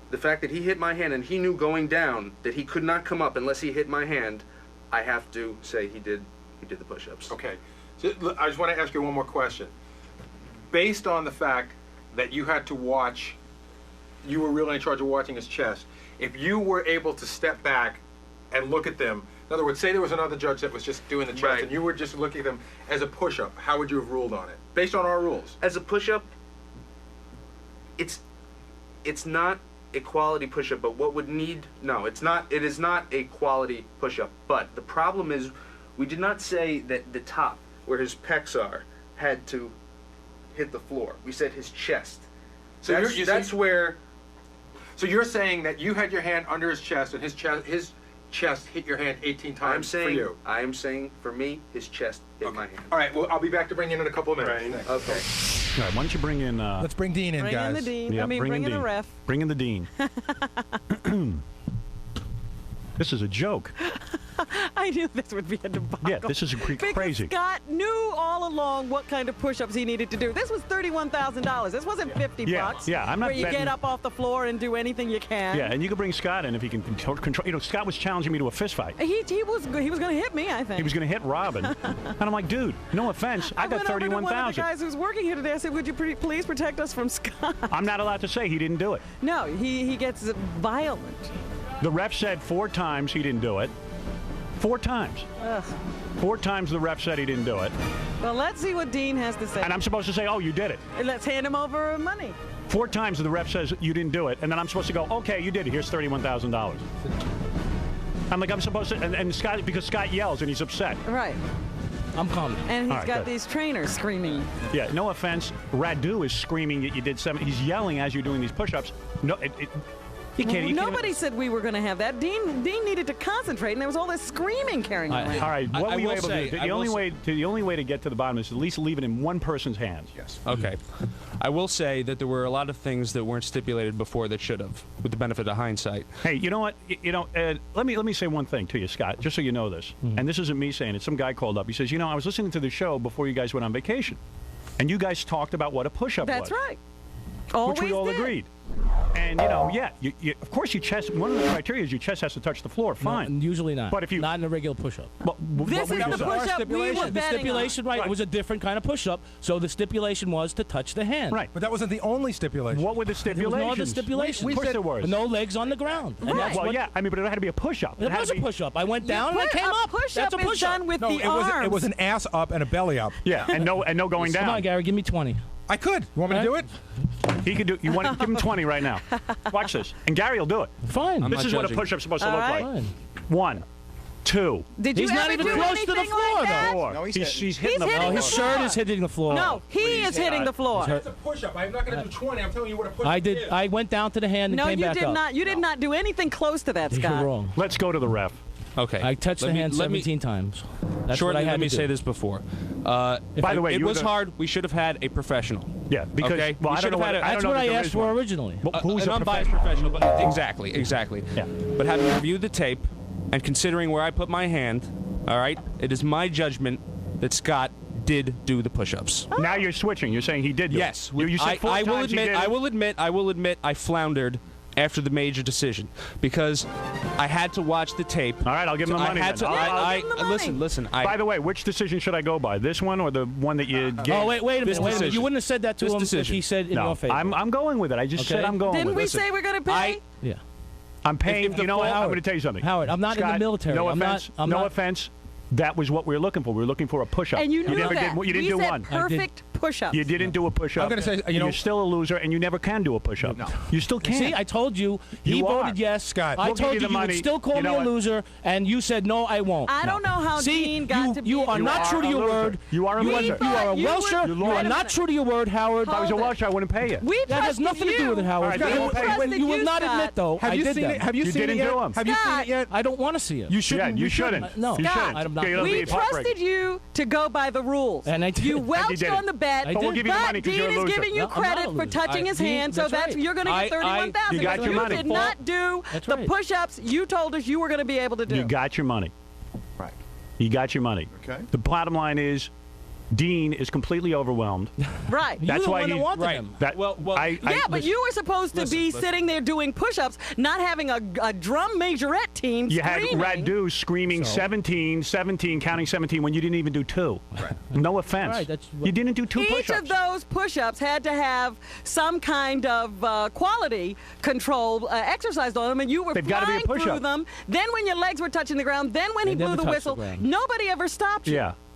the fact that he hit my hand and he knew going down that he could not come up unless he hit my hand, I have to say he did the push-ups.
Okay. So, I just want to ask you one more question. Based on the fact that you had to watch, you were really in charge of watching his chest, if you were able to step back and look at them, in other words, say there was another judge that was just doing the chest
Right.
and you were just looking at them as a push-up, how would you have ruled on it? Based on our rules.
As a push-up, it's not a quality push-up, but what would need... No, it's not. It is not a quality push-up. But the problem is, we did not say that the top, where his pecs are, had to hit the floor. We said his chest.
So
That's where...
So you're saying that you had your hand under his chest, and his chest hit your hand 18 times for you.
I am saying, for me, his chest hit my hand.
All right, well, I'll be back to bring in a couple of minutes.
Okay.
All right, why don't you bring in...
Let's bring Dean in,
Bring
guys.
in the dean.
Yeah,
I mean, bring in the
Dean.
ref.
Bring in the dean. This is a joke.
I knew this would be a debacle.
Yeah, this is
Because
crazy.
Scott knew all along what kind of push-ups he needed to do. This was $31,000. This wasn't 50 bucks.
Yeah, I'm not
where you
betting-
get up off the floor and do anything you can.
Yeah, and you can bring Scott in if he can control. You know, Scott was challenging me to a fist fight.
He was going to hit me, I think.
He was going to hit Robin, and I'm like, dude, no offense, I got
went over to one of the
31,000.
guys who's working here today. I said, would you please protect us from Scott?
I'm not allowed to say he didn't do it.
No, he gets violent.
The ref said 4 times he didn't do it. 4 times.
Ugh.
4 times the ref said he didn't do it.
Well, let's see what Dean has to say.
And I'm supposed to say, oh, you did it.
And let's hand him over money.
4 times the ref says you didn't do it, and then I'm supposed to go, okay, you did it. Here's $31,000. I'm like, I'm supposed to, and Scott, because Scott yells and he's upset.
Right.
I'm calm.
And he's
All right,
got
good.
these trainers screaming.
Yeah, no offense. Radu is screaming that you did 7. He's yelling as you're doing these push-ups. No, you can't. You can't
Nobody said we were going to have that. Dean needed to concentrate, and there was all this screaming carrying around.
All right, what were you
will
able
say-
to do?
I
The only
will
way to get to the bottom is at least leave it in one person's hands.
Yes.
Okay. I will say that there were a lot of things that weren't stipulated before that should have, with the benefit of hindsight.
Hey, you know what? Let me say one thing to you, Scott, just so you know this. And this isn't me saying it. Some guy called up. He says, I was listening to the show before you guys went on vacation, and you guys talked about what a push-up was.
That's right.
Which we all agreed. And of course, your chest. One of the criteria is your chest has to touch the floor. Fine.
No, usually not.
But if you
not in a regular push-up.
This is the push-up we were
The
betting
stipulation,
on.
right? It was a different kind of push-up. So the stipulation was to touch the hand.
Right.
But that wasn't the only stipulation.
What were the
There was no other
stipulations?
stipulation.
Of course there was.
No legs on the ground. And that's
Well,
what-
yeah. I mean, but it had to be a push-up.
It
had
was
to
a
be-
push-up. I went down and I came up.
Push-up
That's a
is
push-up.
done with
No,
the
it was an ass up and a belly up.
Yeah, and no going down.
Come on, Gary, give me 20.
I could. You want me to do it?
He could do. You want to give him 20 right now? Watch this, and Gary will do it.
Fine.
I'm
This
not
is what a
judging.
push-up's supposed to
All
look
right.
like. 1, 2.
Did you
He's not
ever
even
do
close to the
anything
floor,
like that?
though.
4.
No, he's
he's
He's
hitting the
hitting
floor.
the
His shirt is hitting the floor.
No, he is hitting the floor.
It's a push-up. I'm not going to do 20. I'm telling you what a push-up
I did.
is.
I went down to the hand and
No,
came
you
back
did
up.
not. You did not do anything close to that, Scott.
You're wrong.
Let's go to the ref.
Okay.
I touched the hand 17 times. That's
Shortly,
what I had
let me
to
say
do.
this before.
By the way,
it
you were
was
the-
hard. We should have had a professional.
Yeah, because
Okay?
well,
We
I
should
don't know
have had
what,
a-
I don't
That's
know
what
that
I
there
asked
is
for
one.
originally.
Well, who's
an
a
unbiased professional, but exactly.
Yeah.
But having reviewed the tape and considering where I put my hand, all right, it is my judgment that Scott did do the push-ups.
Now you're switching. You're saying he did do
Yes,
it. You said 4
I will
times he
admit.
did
I
it.
will admit. I floundered after the major decision because I had to watch the tape.
All right, I'll give him the money.
I had
then.
to.
I'll
give him the money.
Listen.
by the way, which decision should I go by? This one or the one that you gave?
Oh, wait a
This
minute.
decision.
You wouldn't have said that to
This
him if
decision.
he said in
No,
your favor.
I'm going with it. I just said
Okay.
I'm going
Didn't
with
we
it.
say we're going to pay?
Yeah.
I'm paying.
if the
You know what? I'm
Howard,
going to tell you something.
Howard, I'm not in the
Scott,
military.
No
I'm not-
offense.
I'm
no
not-
offense. That was what we were looking for. We were looking for a push-up.
And you knew
never
that.
Did, you didn't
we
do
said
one.
perfect push-ups.
You didn't do a push-up.
I'm gonna say,
and you're still a loser, and you never can do a push-up.
No.
You still can't.
See, I told you. He
You
voted
are.
yes.
Scott,
I
we'll give
told
you
you
the
you would
money.
still call
You
me
know
a
what?
loser, and you said no, I won't.
I don't know how
See,
Dean got to be.
you are not
are
true to
a
your
loser.
word.
You are a loser.
You are a
You would-
Welsher.
You
You are
lied.
not true to your word, Howard.
If I was a Welsh, I wouldn't pay you.
We
That has
trusted
nothing to do
you.
with it, Howard.
All right,
We
then we'll pay you.
trusted
You will not
Scott.
admit, though.
Have
I
you
did
seen
that.
it? Have you
You
seen it
didn't
yet?
do 'em.
Have you seen it yet?
I don't want to see it.
You shouldn't.
Yeah, you shouldn't.
No.
You
Scott,
shouldn't.
I'm not.
Okay, it'll
We
be heartbreaking.
trusted you to go by the rules.
And I did.
You
And
you
welched
did
on
it.
the bet.
But we'll give you the
but
money 'cause
Dean
you're a
is
loser.
giving you
No, I'm not
credit
a
for
loser.
touching his
Dean,
hand, so
that's right.
you're going to get 31,000.
You got your
you
money.
did not do
That's
the
right.
push-ups you told us you were going to be able to do.
You got your money.
Right.
You got your money.
Okay.
The bottom line is, Dean is completely overwhelmed.
Right.
You
That's
the
why
one that
he.
wanted him.
That,
Well,
I,
Yeah, but
listen,
you were supposed to be sitting there doing push-ups, not having a drum majorette team
You had
screaming.
Radu screaming 17, counting 17 when you didn't even do 2. Right. No offense.
Right, that's
you didn't do 2
Each
push-ups.
of those push-ups had to have some kind of quality control exercised on them, and you were
They've gotta be a
flying through
push-up.
them. Then when your legs were touching the ground, then when he
They
blew
never
the
touched
whistle,
the ground.
nobody ever stopped you.
Yeah.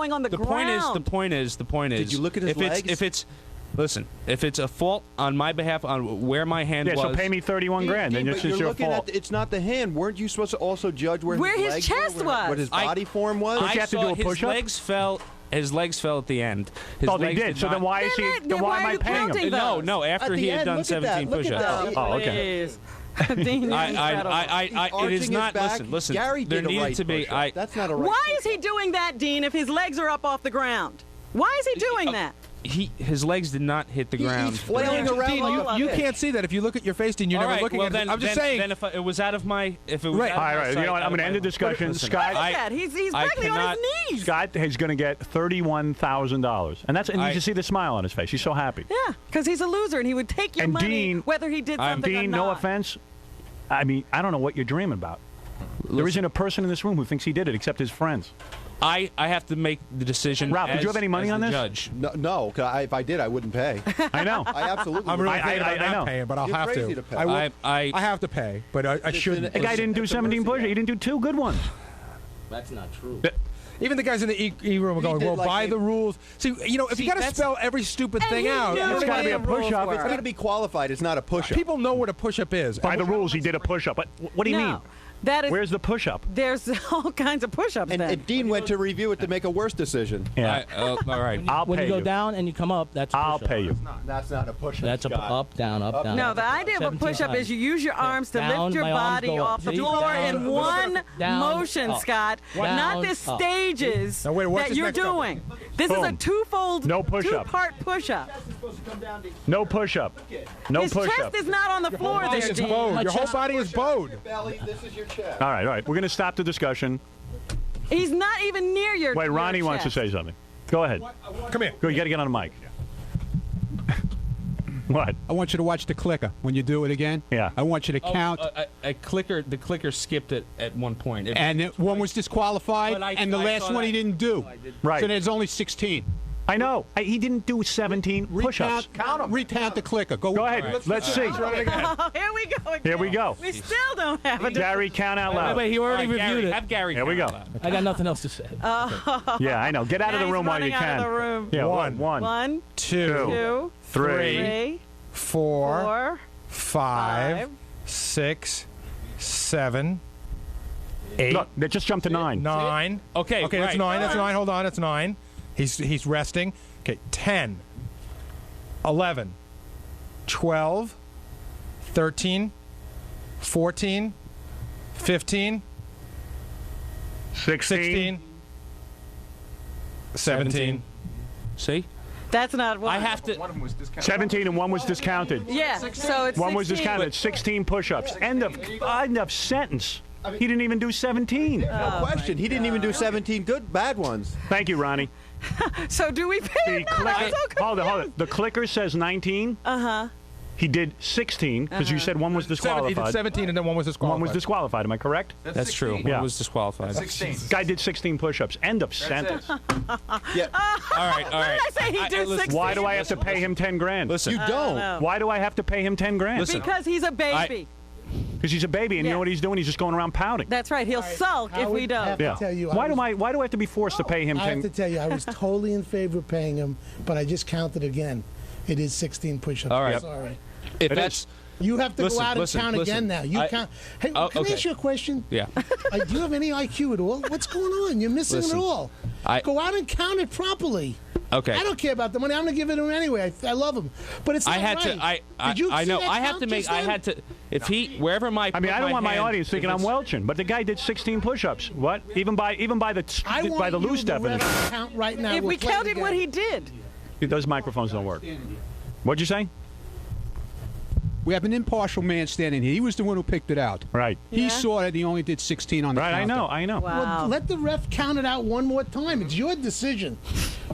going on the ground.
The point is.
Did you look at his legs?
Listen, if it's a fault on my behalf on where my hand was.
Yeah, so pay me 31 grand. Then it's
you're
your
looking
fault.
At it's not the hand. Weren't you supposed to also judge where
his
legs
chest
were,
was?
what his body form was?
I saw his legs fell. His legs fell at the end. His
Oh, they
legs
did. So then why is he?
Then
why am
why
I
are you
paying
counting
him?
those?
No, after he had done 17 push-ups.
Oh, okay.
Dean, you're incredible.
It is not. Listen.
Gary
there
did a
needed
right
to be.
push-up. That's not a right.
Why is he doing that, Dean, if his legs are up off the ground? Why is he doing that?
his legs did not hit the ground.
Dean, you can't see that if you look at your face, Dean. You're
All
never
right,
looking
well
at
then,
it. I'm just
then,
saying.
Then if it was out of my, if it was
Right.
out of my
All right,
sight,
you know what? I'm going to end the discussion.
Listen,
Scott,
Look at that. He's practically on his knees.
Scott is going to get $31,000, and you can see the smile on his face. He's so happy.
Yeah, because he's a loser, and he would take your
And
money
Dean,
whether he did something or
Dean,
not.
no offense. I mean, I don't know what you're dreaming about. There isn't a person in this room who thinks he did it except his friends.
I have to make the decision.
Ralph, did you have any money
as
on
the
this?
Judge.
No, 'cause if I did, I wouldn't pay.
I know.
I absolutely.
I'm really
wouldn't.
thinking about
I know.
not paying, but I'll
You're
have
crazy
to.
to pay.
I have to pay, but I shouldn't.
The guy didn't do 17 push-ups. He didn't do 2 good ones.
That's not true.
Even the guys in the E room are going, well, by the rules. See, if you got to spell every stupid thing out,
It's got to be a
push-up.
It's got to be qualified. It's not a push-up.
People know what a push-up is.
By the rules, he did a push-up. But what do you mean?
That is,
Where's the push-up?
There's all kinds of push-ups then.
And Dean went to review it to make a worse decision.
Yeah.
All right.
I'll
When
pay
you go
you.
down and you come up, that's a
I'll
push-up.
pay you.
That's not a push-up.
That's a up, down, up, down.
No, the idea of a
17
push-up
times.
is you use your arms to
Down,
lift your
my arms
body
go up.
off the
See?
floor
Down,
in one
down,
motion,
up.
Scott.
Down,
Not the
up.
stages
Now, wait, what's
that
this
you're
next number?
doing. This is a
Boom.
twofold,
No push-up.
two-part push-up.
No push-up. No
His
push-up.
chest is not on the floor there,
It's
Dean.
bowed. Your whole body is bowed.
Belly, this is your chest.
All right. We're going to stop the discussion.
He's not even near your
Wait,
your
Ronnie wants to
chest.
say something. Go ahead.
Come here.
Go. You got to get on the mic. What?
I want you to watch the clicker when you do it again.
Yeah.
I want you to count.
The clicker skipped it at one point.
One was disqualified,
But I-
and the
I
last
saw
one he
that.
didn't do.
Right.
So there's only 16.
I know. He didn't do 17 push-ups.
Recount the clicker. Go
ahead.
Right.
Let's see.
Oh, here we go again.
Here we go.
We still don't have a
Gary, count out loud.
Wait, he already
All right,
reviewed
Gary,
it.
Have Gary.
Here we
count
go.
out.
I got nothing else to say.
Yeah, I know. Get out of the
Now
room
he's
while you
running out
can.
of the room.
Yeah, one.
1,
2,
2,
3,
3,
4,
4,
5, 6, 7, 8.
Look, they just jumped to 9.
9.
Okay,
Okay, that's
right.
9. That's 9. Hold on, that's 9. He's resting. Okay, 10, 11, 12, 13, 14, 15, 16, 17.
See?
That's not what.
I have to.
17 and 1 was discounted.
Yeah, so it's
1 was
16.
discounted. 16 push-ups. End of sentence. He didn't even do 17.
No question. He didn't even do 17 bad ones.
Thank you, Ronnie.
So do we pay
The
him now?
clicker,
I'm so
hold it.
confused.
The clicker says 19.
Uh-huh.
He did 16 because you said 1 was
He did
disqualified.
17 and then 1 was disqualified.
1 was disqualified. Am I correct?
That's true.
Yeah.
One was disqualified.
16.
Guy did 16 push-ups. End of sentence.
Yeah.
All right.
What did I say? He did
listen,
16.
Why do I have to pay him 10 grand?
Listen.
You
I
don't.
know.
Why do I have to pay him 10 grand?
Listen.
Because he's a baby.
Because he's a baby, and you
Yeah.
know what he's doing? He's just going around pouting.
That's right. He'll sulk if we
I
don't.
have to
Yeah.
tell you,
Why do I have to be forced to pay him
I have
10?
to tell you, I was totally in favor of paying him, but I just counted again. It is 16 push-ups.
All right.
I'm sorry.
If
It
that's
You have to
Listen,
go out and
listen,
count
listen.
again now. You
I-
count. Hey,
Oh,
can I
okay.
ask you a question?
yeah.
Do you have any IQ at all? What's going on? You're missing
Listen,
it all.
I-
Go out and count it properly.
Okay.
I don't care about the money. I'm going to give it to him anyway. I love him. But it's not
I had
right.
to.
Did you
I
see
know.
that
I have
count
to make.
just
I
then?
had to. If he wherever my.
I mean, I don't want my
hand,
audience thinking
if
I'm
it's-
welching, but the guy did 16 push-ups. What? Even by
I
the
want
loose
you, the ref,
definition.
to count right now.
If
We'll
we
play
counted
the
what
game.
he did.
Those microphones don't work. What'd you say?
We have an impartial man standing here. He was the one who picked it out.
Right.
He
Yeah.
saw that he only did 16 on the
Right.
counter.
I know.
Wow.
Well, let the ref count it out one more time. It's your decision.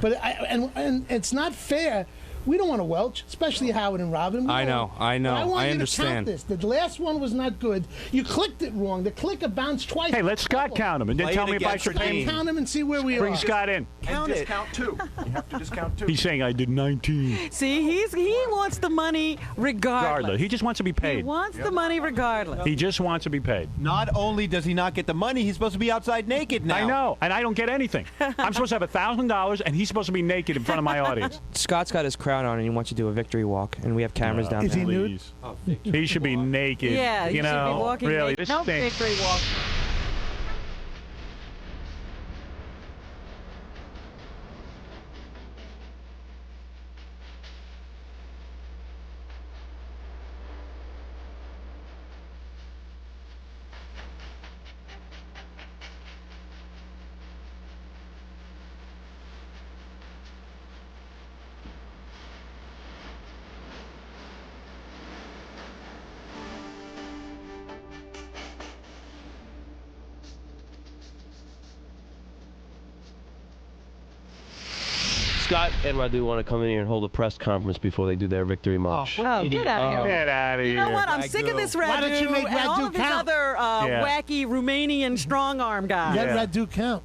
But and it's not fair. We don't want to welch, especially Howard and Robin. We
I
don't-
know, I know,
But I want
I
you
understand.
to count this. The last one was not good. You clicked it wrong. The clicker bounced twice.
Hey, let Scott count him, and then
Play
tell
it
me if I
against
should
the
pay
team.
him.
Count them and see where we
Bring
are.
Scott in.
Count it. Discount 2. You have to discount 2.
He's saying I did 19.
See, he wants the money regardless.
Regardless, he just wants to be
He
paid.
wants the money regardless.
He just wants to be paid.
Not only does he not get the money, he's supposed to be outside naked now.
I know, and I don't get anything. I'm supposed to have $1,000, and he's supposed to be naked in front of my audience.
Scott's got his crown on, and he wants to do a victory walk, and we have cameras down
Is he
there.
nude?
He should be naked.
Yeah,
you
you
know,
should be walking
really.
naked.
This
No
thing.
victory walk.
Scott and Radu want to come in here and hold a press conference before they do their victory march.
Oh, get out of here.
Get out of here.
You know what? I'm sick of this Radu
Why don't you make
and all
Radu
of his
count?
other wacky Romanian strong arm guys.
Let Radu count.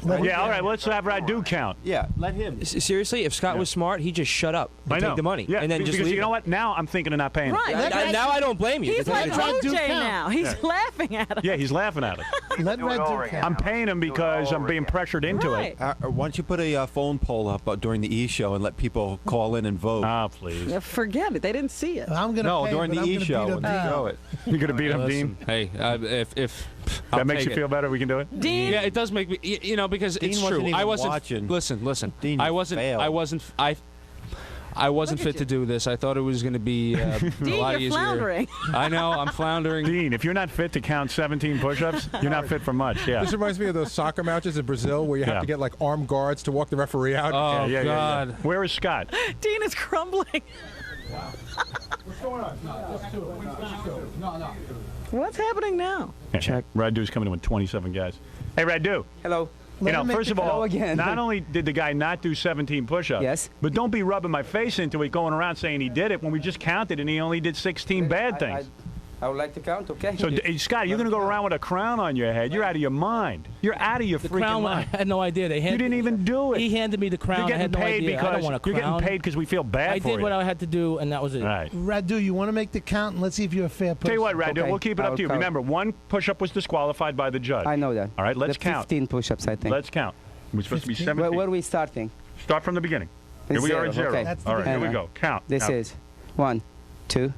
Yeah, all right, let's have Radu count.
Yeah, let him.
Seriously, if Scott was smart, he'd just shut up and
I know.
take the money.
Yeah,
and then just
because
leave
you know
it.
what? Now I'm thinking of not paying.
Right.
Now I don't blame you.
He's like
Radu
OJ
count.
now. He's
Yeah.
laughing at him.
Yeah, he's laughing at it.
Let Radu count.
I'm paying him because I'm being pressured into
Right.
it.
Why don't you put a phone poll up during the E show and let people call in and vote?
Ah, please.
Yeah, forget it. They didn't see it.
I'm gonna
No,
pay,
during
but
the
I'm
E
gonna
show
beat
when
up
they
Dean.
show it.
You're gonna beat him,
Listen,
Dean.
Hey, if I'll
That makes
take
you
it.
feel better. We can do it.
Dean?
Yeah, it does make me. You know, because
Dean
it's
wasn't
true.
even
I wasn't
watching.
Listen.
Dean,
I
you
wasn't.
failed.
I wasn't fit to do this. I thought it was going to be a
Dean,
lot
you're
easier.
floundering.
I know. I'm floundering.
Dean, if you're not fit to count 17 push-ups, you're not fit for much. Yeah.
This reminds me of those soccer matches in Brazil where you have
Yeah.
to get like armed guards to walk the referee out.
Oh
Yeah.
God.
Where is Scott?
Dean is crumbling. What's happening now?
Check. Radu's coming in with 27 guys. Hey, Radu.
Hello.
You know, first of all,
Hello again.
not only did the guy not do 17 push-ups,
Yes.
but don't be rubbing my face into it going around saying he did it when we just counted and he only did 16 bad things.
I would like to count, okay?
So, Scott, you're going to go around with a crown on your head. You're out of your mind. You're out of your
The
freaking
crown, I
mind.
had no idea. They
You didn't even do it.
He handed me the crown.
You're
I had
getting
no
paid
idea. I don't
because
want a crown.
you're getting paid because we feel bad
I
for
did
you.
what I had to do, and that was it.
Right.
Radu, you want to make the count, and let's see if you're a fair person.
Tell you what, Radu,
Okay,
we'll keep it up
I'll
to you.
count.
Remember, one push-up was disqualified by the judge.
I know that.
All right, let's
the
count.
15 push-ups, I think.
Let's count. We're supposed to be 17.
Where are we starting?
Start from the beginning. Here we are at zero.
Okay.
That's the
All right, here we
beginning.
go. Count.
This
Count.
is 1, 2,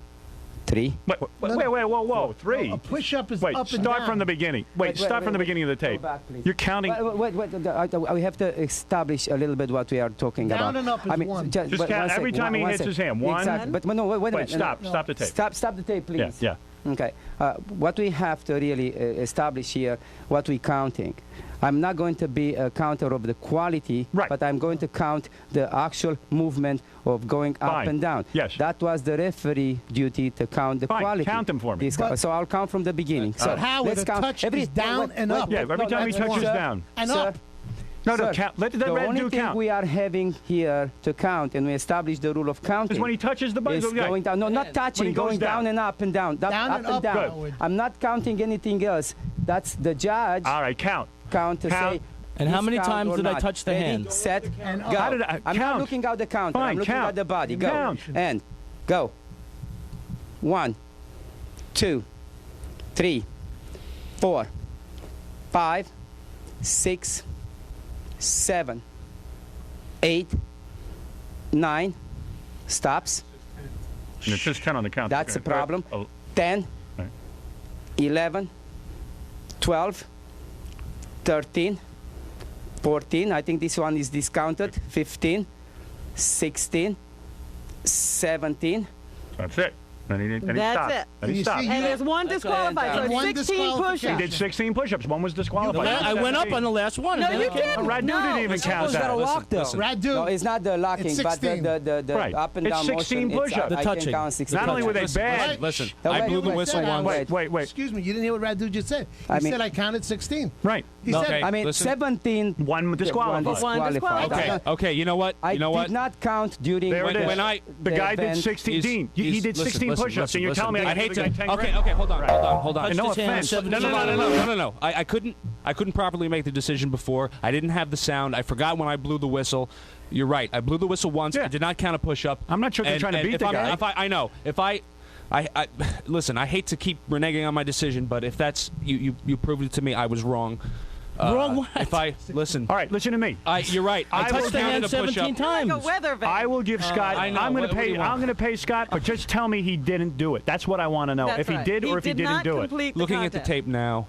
3.
Wait, whoa, 3.
A push-up is
Wait,
up and
start
down.
from the beginning. Wait, start from the beginning of the tape.
Go back, please.
You're counting.
Wait, we have to establish a little bit what we are talking
Down
about.
and up is one.
Just count every time he hits his hand. One.
Exactly. But no, wait a minute.
Stop. Stop the tape.
Stop the tape, please.
Yeah.
Okay. What we have to really establish here, what we're counting. I'm not going to be a counter of the quality, but I'm going to count the actual movement of going up
Fine.
and down.
Yes.
That was the referee duty to count the
Fine.
quality.
Count them for me.
So I'll count from the beginning.
So how
let's
with a
count
touch is down and up.
Yeah, every time he touches down.
And
Sir,
up.
No,
Sir,
count. Let the
the
red
only
do
thing
count.
we are having here to count, and we establish the rule of counting.
Is when he touches the button.
Is going down. No, not touching.
When he goes
Going down and up and down.
Down and up.
down.
Good.
I'm not counting anything else. That's the judge.
All right, count.
Count to
Count.
say.
And how
this
many
count
times
or
did I
not.
touch the
Ready,
hand?
Set,
And
go.
How did I-
I'm
count.
not looking at the counter.
Fine,
I'm looking
count.
at the body. Go.
Count.
And go. 1, 2, 3, 4, 5, 6, 7, 8, 9. Stops.
And it's just 10 on the count.
That's
Okay.
a problem.
Oh,
10,
right.
11, 12, 13, 14. I think this one is discounted. 15, 16, 17.
That's it. Then he
That's
stopped.
it.
Then he
You
stopped.
see,
And there's one disqualified, so
One
it's 16
He
push-ups.
did 16 push-ups. One was disqualified.
I went up on the last one.
No,
and then
you
I came-
didn't.
Radu
No,
didn't even count
It's got a
that.
lock, though.
Radu.
No, it's not the locking,
It's
but
16.
the
Right.
up and
It's
down
16
motion.
push-ups.
I
The
can
touching.
count 16.
Not only were they
Listen,
bad.
Listen,
No,
I
wait,
blew the
wait,
whistle
wait,
once.
Wait.
Excuse me, you didn't hear what Radu just said. He
I mean-
said I counted 16.
Right.
He
No,
said,
okay.
I mean,
Listen.
17.
One disqualified.
One disqualified.
Okay, you know what?
I
You know
did
what?
not count during
There it is.
When I-
the guy did
event.
16. Dean, he did 16 push-ups, and you're telling me I
I'd hate to.
give the guy 10
Okay,
grand?
hold on.
And no
Touched his hand
offense.
17
No. I couldn't properly make the decision before. I didn't have the sound. I forgot when I blew the whistle. You're right. I blew the whistle once.
Yeah.
I did not count a push-up.
I'm not sure they're trying to beat
if
the
I'm-
guy.
If I know. If I listen, I hate to keep reneging on my decision, but if that's you proved it to me, I was wrong.
Wrong what?
If I listen.
All right, listen to me.
You're right.
I
just
will
touched the
counted
hand
a
17
push-up.
times.
Like a weather vane.
I will give Scott.
I know.
I'm going
What
to
do
pay.
you want?
I'm going to pay Scott, but just tell me he didn't do it. That's what I want to know.
That's
if he
right.
did or if he didn't
not
do it.
complete the
Looking at the
contest.
tape now,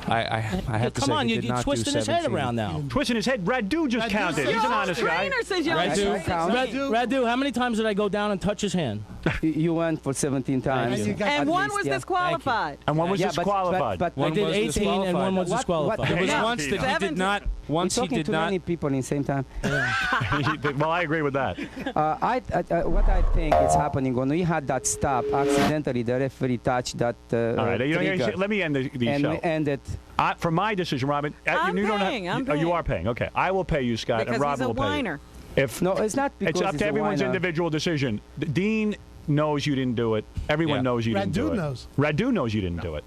I have to
Come
say
on,
he
you're
did not do
twisting his head
17.
around now.
Twisting his head. Radu just
Radu
counted.
said-
He's an
Your
honest guy.
Trainer says you're
Radu,
Radu, how many times did I go down and touch his hand?
You went for 17 times.
And you got-
At
And one
least,
was
yeah.
disqualified.
And one was
Yeah, but-
disqualified.
but-
I
One
did
was
18 and one was
What-
disqualified.
what-
There was
Yeah.
once that he
17.
did not. Once
You're
he
talking
did
to
not.
many people in the same time.
Well, I agree with that.
What I think is happening when we had that stop, accidentally the referee touched that
All right,
trigger.
let me end the
and
show.
we ended.
For my decision, Robin,
I'm
you don't
paying,
have,
I'm
oh, you
paying.
are paying. Okay, I will pay you, Scott,
Because
and Rob
he's a
will pay you.
whiner.
No, it's not because
it's up to
a
everyone's
whiner.
individual decision. Dean knows you didn't do it. Everyone knows you didn't do it. Radu knows you didn't do it.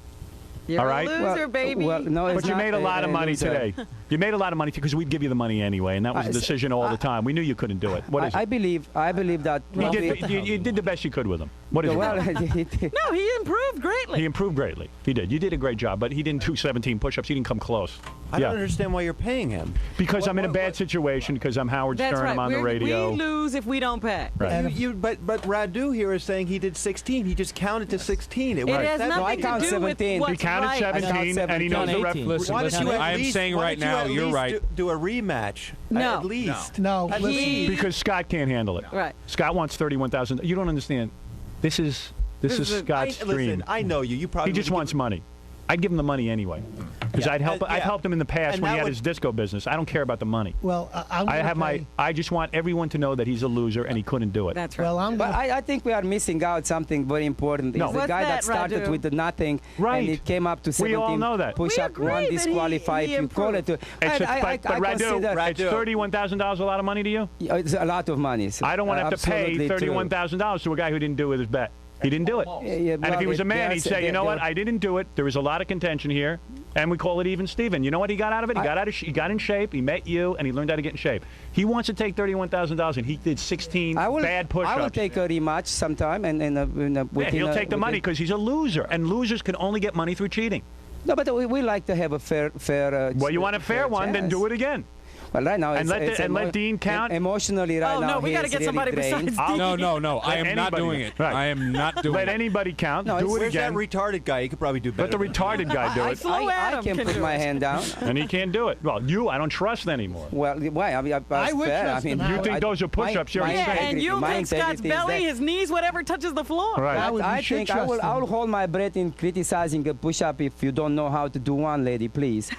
You're
all right?
a loser, baby.
Well, no, it's
But you
not
made a lot of money
loser.
today. You made a lot of money because we'd give you the money anyway, and that was a decision all the time. We knew you couldn't do it. What is
I
it?
believe that.
You did the best you could with him. What is
Well,
it?
No, he improved greatly.
He improved greatly. He did. You did a great job, but he didn't do 17 push-ups. He didn't come close.
I don't understand why you're paying him.
Because I'm in a bad situation, because I'm Howard
That's
Stern,
right.
I'm on the radio.
We lose if we don't pay.
Right.
But Radu here is saying he did 16. He just counted to 16.
It has nothing to do with what's
He counted
right.
17, and he knows the ref.
Why don't you at
I am
least-
saying
why
right
don't you
now,
at
you're
least
right.
Do a rematch.
No.
At least.
No.
At
listen.
least.
Because Scott can't handle it.
Right.
Scott wants 31,000. You don't understand. This is Scott's dream.
Listen, I know you. You probably
He just wants money. I'd give him the money anyway. Because I've helped him in the past
And
when he
that
had
would-
his disco business. I don't care about the money.
Well, I'm
I
gonna
have
pay-
I just want everyone to know that he's a loser and he couldn't do it.
That's right.
Well, I'm
But
gonna,
I think we are missing out something very important.
No.
It's the
What's
guy
that,
that started
Radu?
with the nothing,
Right.
and it came up to 17
We all know that.
push-up,
We
one
agree that
disqualified.
he
You call it.
But Radu, it's $31,000 a lot of money to you?
It's a lot of money.
I don't want to have to pay
Absolutely true.
$31,000 to a guy who didn't do his bet. He didn't do it.
Yeah,
And if
well,
he was a man, he'd
there's-
say, you know what,
there-
I didn't do it. There was a lot of contention here, and we call it even Steven. You know what he got out of it? He got in shape, he met you, and he learned how to get in shape. He wants to take $31,000, and he did 16 bad push-ups.
I will take a rematch sometime, and
Yeah, he'll take the money because he's a loser, and losers can only get money through cheating.
No, but we like to have a fair.
Well, you want a fair one, then
chance.
do it again.
Well, right now,
And
it's
let Dean count.
Emotionally, right
Oh,
now,
no, we
he
gotta
is
get
really
somebody
drained.
besides Dean.
No. I
Let
am not
anybody
doing
count.
it.
Right.
I am not doing
Let
it.
anybody count.
No,
do it
Where's
again.
that retarded guy? He could probably do better.
Let the retarded guy do it.
I can put my hand down.
And he can't do it. Well, I don't trust anymore.
Well, why? I mean,
I would
fair.
trust him,
I mean,
You think those are push-ups? You're
Yeah, and you
my
think Scott's
integrity is
belly,
that-
his knees, whatever touches the floor.
Right.
I think I will hold my breath in criticizing a push-up if you don't know how to do one, lady, please.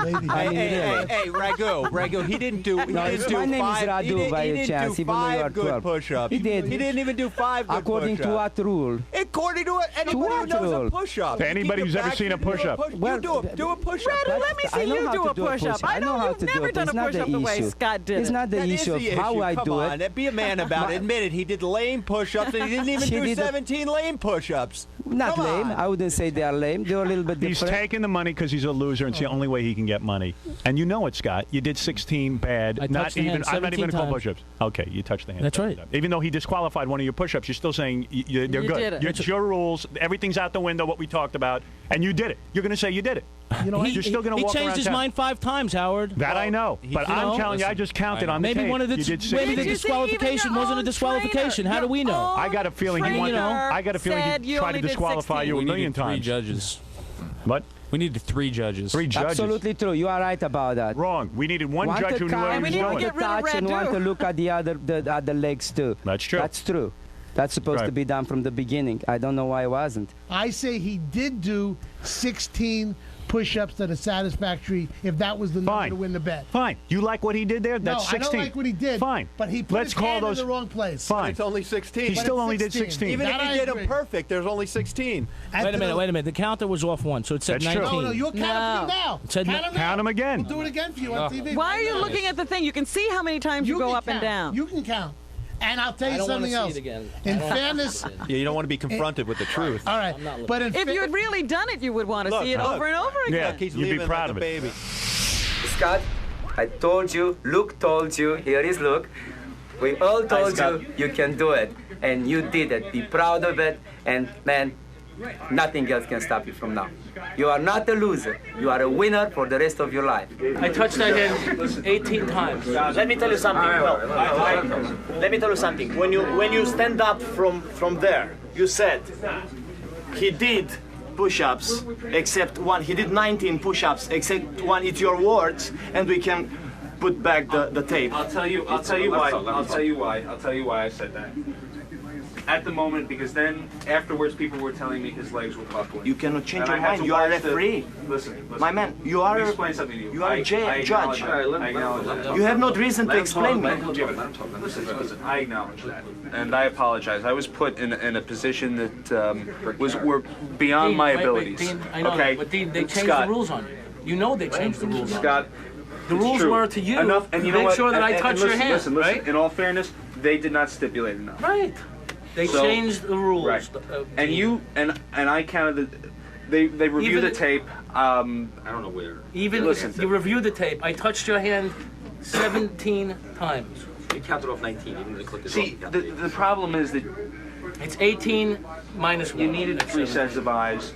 lady.
I mean, really.
Hey, Ragu, he didn't do. He
No,
didn't do
my name is
five.
Radu
he didn't,
by
he
a
didn't
chance,
do
even though you are
five good
12.
push-ups.
He did.
He didn't even do 5 good
According to
push-ups.
what rule?
According to what? Anybody who
what
knows
rule?
a push-up.
To anybody who's ever seen a push-up.
Well,
do a push-up.
Radu, let me
I
see
know
you
how
do
to
a
do a
push-up.
push-up.
I know
how
you've
to do
never
it.
done
It's
a
not the
push-up the way
issue.
Scott did
It's
it.
not the
That is
issue of
the
how
issue.
I
Come
do
on,
it.
be a man about it. Admit it. He did lame push-ups, and he didn't even
She
do
did
17 lame push-ups.
Not
Come
lame.
on.
I wouldn't say they are lame. They're a little bit
He's
different.
taking the money because he's a loser, and it's the only way he can get money. And you know it, Scott. You did 16 bad.
I
Not
touched the
even.
hand
I'm not even
17
going to call
times.
push-ups. Okay, you touched the hand.
That's right.
Even though he disqualified one of your push-ups, you're still saying they're
You
good.
did it.
It's your rules. Everything's out the window. What we talked about, and you did it. You're going to say you did it.
You know what?
You're still going to
He
walk
changed
around
his
town.
mind 5 times, Howard.
That I know, but
you
I'm
know,
telling you, I just counted on the
Maybe
tape.
one of the
You did
maybe
16.
the
Did you see even
disqualification
your
wasn't a
own
disqualification.
trainer?
How do we know?
I got a feeling he
Trainer
I got a feeling
said
he
you
tried to
only did
disqualify
16.
you a
We
million
needed 3
times.
judges.
What?
We needed 3 judges.
3 judges.
Absolutely true. You are right about that.
Wrong. We needed one
Want
judge
to
who knew
count,
what he
we
was
need to
doing.
get rid of
touch and want
Radu.
to look at the other legs too.
That's true.
That's true. That's supposed
Right.
to be done from the beginning. I don't know why it wasn't.
I say he did do 16 push-ups that are satisfactory if that was the number
Fine.
to win the bet.
Fine. You like what he did there? That's
no,
16.
I don't like what he did.
Fine.
But he put
Let's
his
call
hand
those
in the wrong place.
Fine.
It's only 16.
He
But
still
it's
only did
16.
16.
Even
That
if
I
he did
agree.
them perfect, there's only 16.
Wait a minute. The counter was off 1, so it said
That's true.
19.
No, you'll count him for you now.
It said
Count him again.
We'll do it again for you on TV.
Why are you looking at the thing? You can see how many times you go
can
up and
count.
down.
You can count. And I'll tell
I
you
don't
something
wanna see
else.
it again.
In
I don't
fairness,
Yeah, you don't want to be confronted with the truth.
all right. But in
If you had really done it, you would want to see it over and over again.
Yeah,
Look, he's
you'd be
leaving
proud
like
of
a
it.
baby.
Scott, I told you, Luke told you, here is Luke. We all told you you can do it, and you did it. Be proud of it, and man, nothing else can stop you from now. You are not a loser. You are a winner for the rest of your life.
I touched that hand 18 times.
Let me tell you something. Let me tell you something. When you stand up from there, you said he did push-ups except one. He did 19 push-ups except one. It's your words, and we can put back the tape.
I'll tell you why I said that. At the moment, because then afterwards people were telling me his legs were buckling.
You cannot change
And
your
I had
mind.
to
You are a
watch the-
referee.
Listen,
My man, you are
Let me
a-
explain something to you.
you are a
I
judge.
acknowledge that. I acknowledge that.
You have no reason to
Let him
explain
talk,
me.
Listen, I acknowledge that, and I apologize. I was put in a position that were beyond
Dean,
my
wait,
abilities.
Dean, I know,
okay,
but Dean, they changed
Scott,
the rules on you. You know they changed the rules on you.
Scott,
The rules
true.
were to you.
Enough, and you know
make
what?
sure that I touch your
listen,
hand.
Listen,
right?
In all fairness, they did not stipulate enough.
Right. They
So-
changed the rules.
Right. And you and I counted the. They reviewed the tape. I don't know where.
Even
listen.
if you reviewed the tape, I touched your hand 17 times.
You counted off 19. You didn't click
See, the problem is that
it's 18 minus 1.
You needed 3 sets of eyes.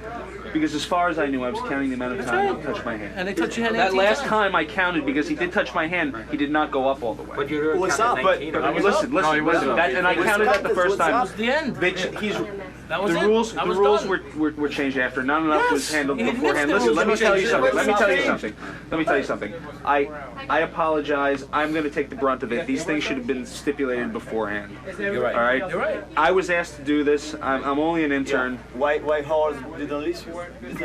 Because as far as I knew, I was counting the amount of time he touched my hand.
And they touched your hand
That
18
last
times.
time I counted, because he did touch my hand, he did not go up all the way.
But you're
What's
counting
up?
19.
But listen. And I counted that the first time.
That was the end. That was
the
it.
rules,
I
the
was
rules
done.
were changed after. Not enough was handled
He
beforehand.
missed the
Listen, let me
rules.
tell you something.
Let me
Let me tell you something. I apologize. I'm going to take the brunt of it. These things should have been stipulated beforehand.
You're right.
All right.
You're right.
I was asked to do this. I'm only an intern.
Why Howard didn't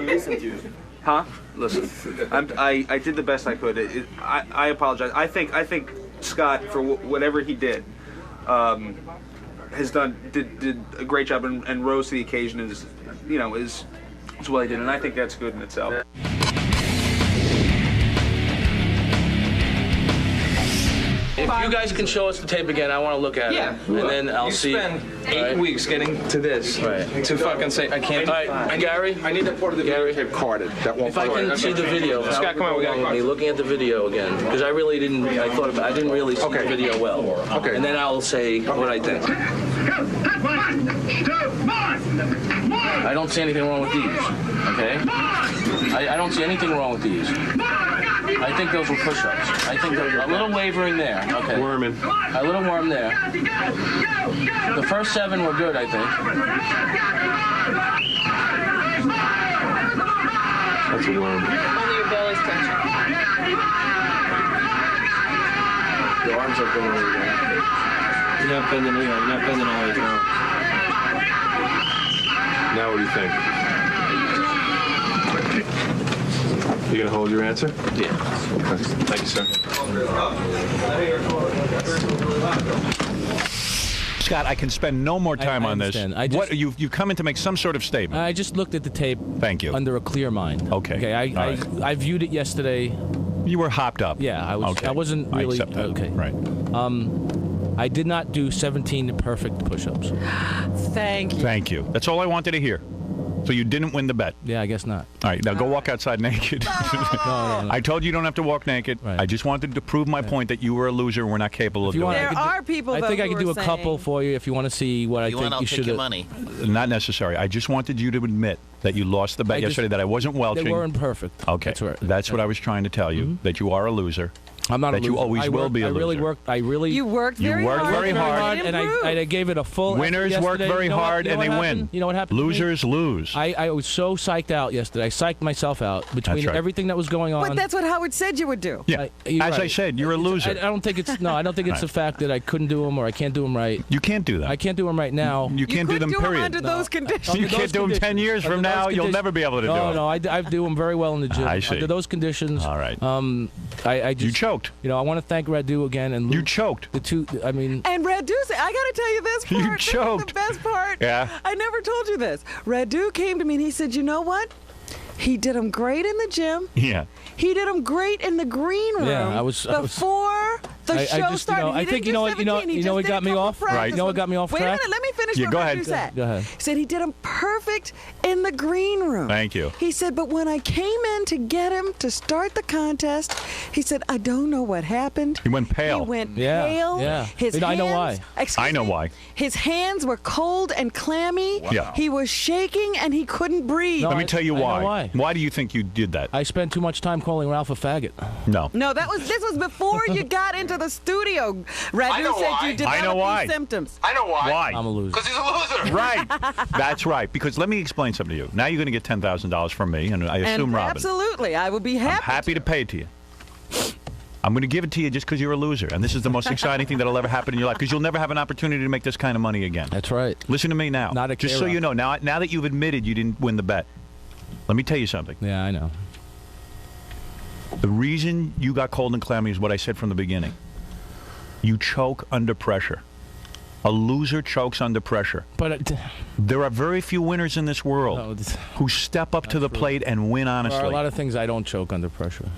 listen to you?
Huh? Listen, I did the best I could. I apologize. I think Scott, for whatever he did, did a great job and rose to the occasion. Is what he did, and I think that's good in itself.
If you guys can show us the tape again, I want to look at it. And then I'll see.
You spend 8 weeks getting to this. To fucking say, I can't.
All right, and Gary,
I need that part of the video tape carded. That won't.
if I can see the video,
Scott, come on, we got
me looking at the video again, because I really didn't. I didn't really see the video well.
Okay.
And then I'll say what I think. I don't see anything wrong with these. Okay. I don't see anything wrong with these. I think those were push-ups. I think those were a little wavering there. Okay.
Worming.
A little worm there. The first 7 were good, I think.
That's a worm.
Only your belly's touching.
Your arms are going over there. You're not bending, you're not bending all the way down. Now what do you think? You gonna hold your answer? Yeah. Okay. Thank you, sir.
Scott, I can spend no more time
I
on this.
understand.
What you've come in to make some sort of statement.
I just looked at the tape.
Thank you.
Under a clear mind.
Okay.
Okay. I viewed it yesterday.
You were hopped up.
Yeah, I was.
Okay.
I wasn't
I
really.
accept that.
Okay.
Right.
I did not do 17 perfect push-ups.
Thank you.
Thank you. That's all I wanted to hear. So you didn't win the bet.
Yeah, I guess not.
All right, now go walk outside naked.
No.
I told you don't have to walk naked.
Right.
I just wanted to prove my point that you were a loser and we're not capable of doing
There
it.
are people.
I
though,
think I
who
can do
are
a couple
saying-
for you if you want to see what I think you should have.
money.
Not necessary. I just wanted you to admit that you lost the bet yesterday, that I wasn't welching.
They weren't perfect.
Okay. That's what I was trying to tell you, that you are a loser.
I'm not
that
a loser.
you always will be a
I
loser.
really worked.
You worked
You
very
worked
hard.
very hard.
and I gave it a full.
Winners
effort
work
yesterday.
very
You know what-
hard
you know
and they
what
win.
happened? You know what happened? to me?
Losers lose.
I was so psyched out yesterday. I psyched myself out between
That's right.
everything that was going on.
But that's what Howard said you would do.
Yeah. As I said, you're a loser.
I don't think it's I don't think it's the fact that I couldn't do them or I can't do them right.
You can't do that.
I can't do them right now.
You can't do them,
do
period.
under those conditions.
Under
You can't
those
do them 10
conditions.
years from
Under those
now. You'll
conditions.
never be able to do it.
No, I do them very well in the gym.
I see.
Under those conditions.
All right.
I just,
You choked.
You know, I want to thank Radu again and
You choked.
the two. I mean,
And Radu said, I got to tell you this part.
You
This is
choked.
the best part.
Yeah.
I never told you this. Radu came to me and he said, you know what? He did them great in the gym.
Yeah.
He did them great in the green room.
Yeah, I was-
before the
I
show
just,
started.
You know,
He
I
didn't
think
do 17, he
you know
just
what
did
got
a
me
couple
off.
practice
You know what got me off
Wait
track?
a minute, let me finish
Yeah,
what
go
Radu
ahead.
said.
Go ahead.
He said he did them perfect in the green room.
Thank you.
He said, but when I came in to get him to start the contest, he said, I don't know what happened.
He went pale.
He went
Yeah,
pale.
yeah.
His
You know, I know
hands-
why.
excuse
I know
me,
why.
His hands were cold and clammy.
Yeah.
He was shaking and he couldn't breathe.
No,
Let me
I-
tell you
I know
why.
why.
Why do you think you did that?
I spent too much time calling Ralph a faggot.
No.
No, this was before you got into the studio. Radu said you developed
I know why.
these symptoms.
I know why.
Why?
I'm a loser.
Because he's a loser.
Right. That's right. Because let me explain something to you. Now you're going to get $10,000 from me, and I assume
And
Robin.
absolutely, I would be happy.
I'm happy to pay it to you. I'm going to give it to you just because you're a loser. And this is the most exciting thing that'll ever happen in your life because you'll never have an opportunity to make this kind of money again.
That's right.
Listen to me now.
Not a
just so
K-Rock.
you know, now that you've admitted you didn't win the bet, let me tell you something.
Yeah, I know.
The reason you got cold and clammy is what I said from the beginning. You choke under pressure. A loser chokes under pressure.
But
there are very few winners in this world who step up to the plate and win honestly.
There are a lot of things I don't choke under pressure.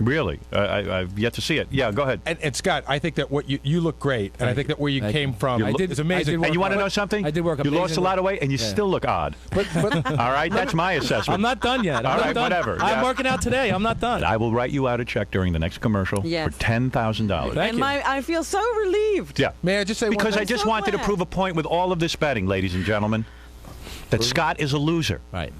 Really? I've yet to see it. Yeah, go ahead.
And Scott, I think that what you look great, and I think that where you came from is amazing.
And you want to know something?
I did work.
You lost a lot of weight, and you still look odd.
But
all right, that's my assessment.
I'm not done yet.
All right, whatever.
I'm working out today. I'm not done.
I will write you out a check during the next commercial for $10,000.
And I feel so relieved.
Yeah.
May I just say
because
one
I just wanted to prove a point with all of this betting, ladies and gentlemen, that Scott is a loser.
Right.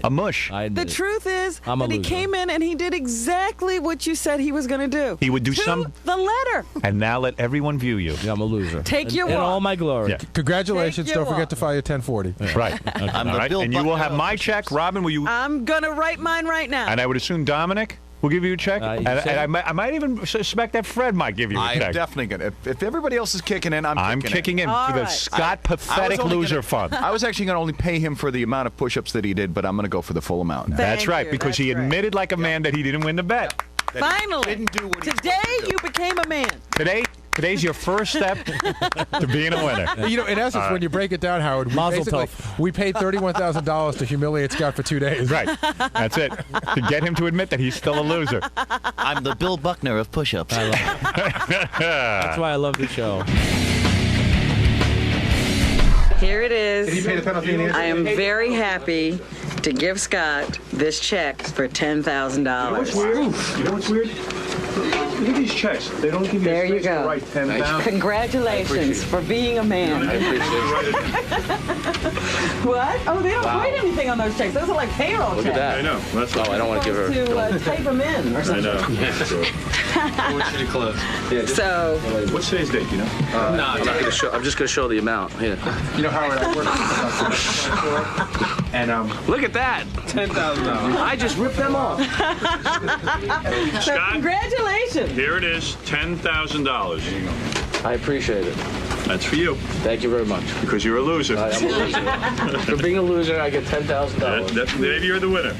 A mush.
The truth is
I'm a
that he
loser.
came in and he did exactly what you said he was going to do.
He would do
to the letter.
And now let everyone view you.
Yeah, I'm a loser.
Take your
in
walk.
all my glory.
Yeah.
Congratulations.
Take your
Don't forget to file your 1040.
Right.
I'm
all right. And you will have my check. Robin, will you?
I'm going to write mine right now.
And I would assume Dominic will give you a check. And I might even suspect that Fred might give you a check.
I'm definitely going to. If everybody else is kicking in, I'm
kicking in for the Scott Pathetic Loser Fund.
I was actually going to only pay him for the amount of push-ups that he did, but I'm going to go for the full amount now.
That's right, because he admitted like a man that he didn't win the bet.
Finally. Today you became a man.
Today's your first step to being a winner.
You know, in essence, when you break it down, Howard, we paid $31,000 to humiliate Scott for 2 days.
Right. That's it. To get him to admit that he's still a loser.
I'm the Bill Buckner of push-ups.
That's why I love the show.
Here it is.
Did he pay the penalty in the end?
I am very happy to give Scott this check for $10,000.
What's weird? You know what's weird? Look at these checks. They don't give you
There
a
you
space to
go.
write 10,000.
Congratulations for being a man.
I appreciate
What? Oh, they don't write anything on those checks. Those are like payroll checks.
I know. That's
I don't want to give her.
To type them in or something.
I know.
I want you to close.
So.
What's today's date? You know?
I'm not going to show. I'm just going to show the amount. Here.
You know, Howard, I worked and
look at that. $10,000. I just ripped them off.
So congratulations.
Here it is, $10,000.
I appreciate it.
That's for you.
Thank you very much.
Because you're a loser.
I'm a loser. For being a loser, I get $10,000.
Maybe you're the winner.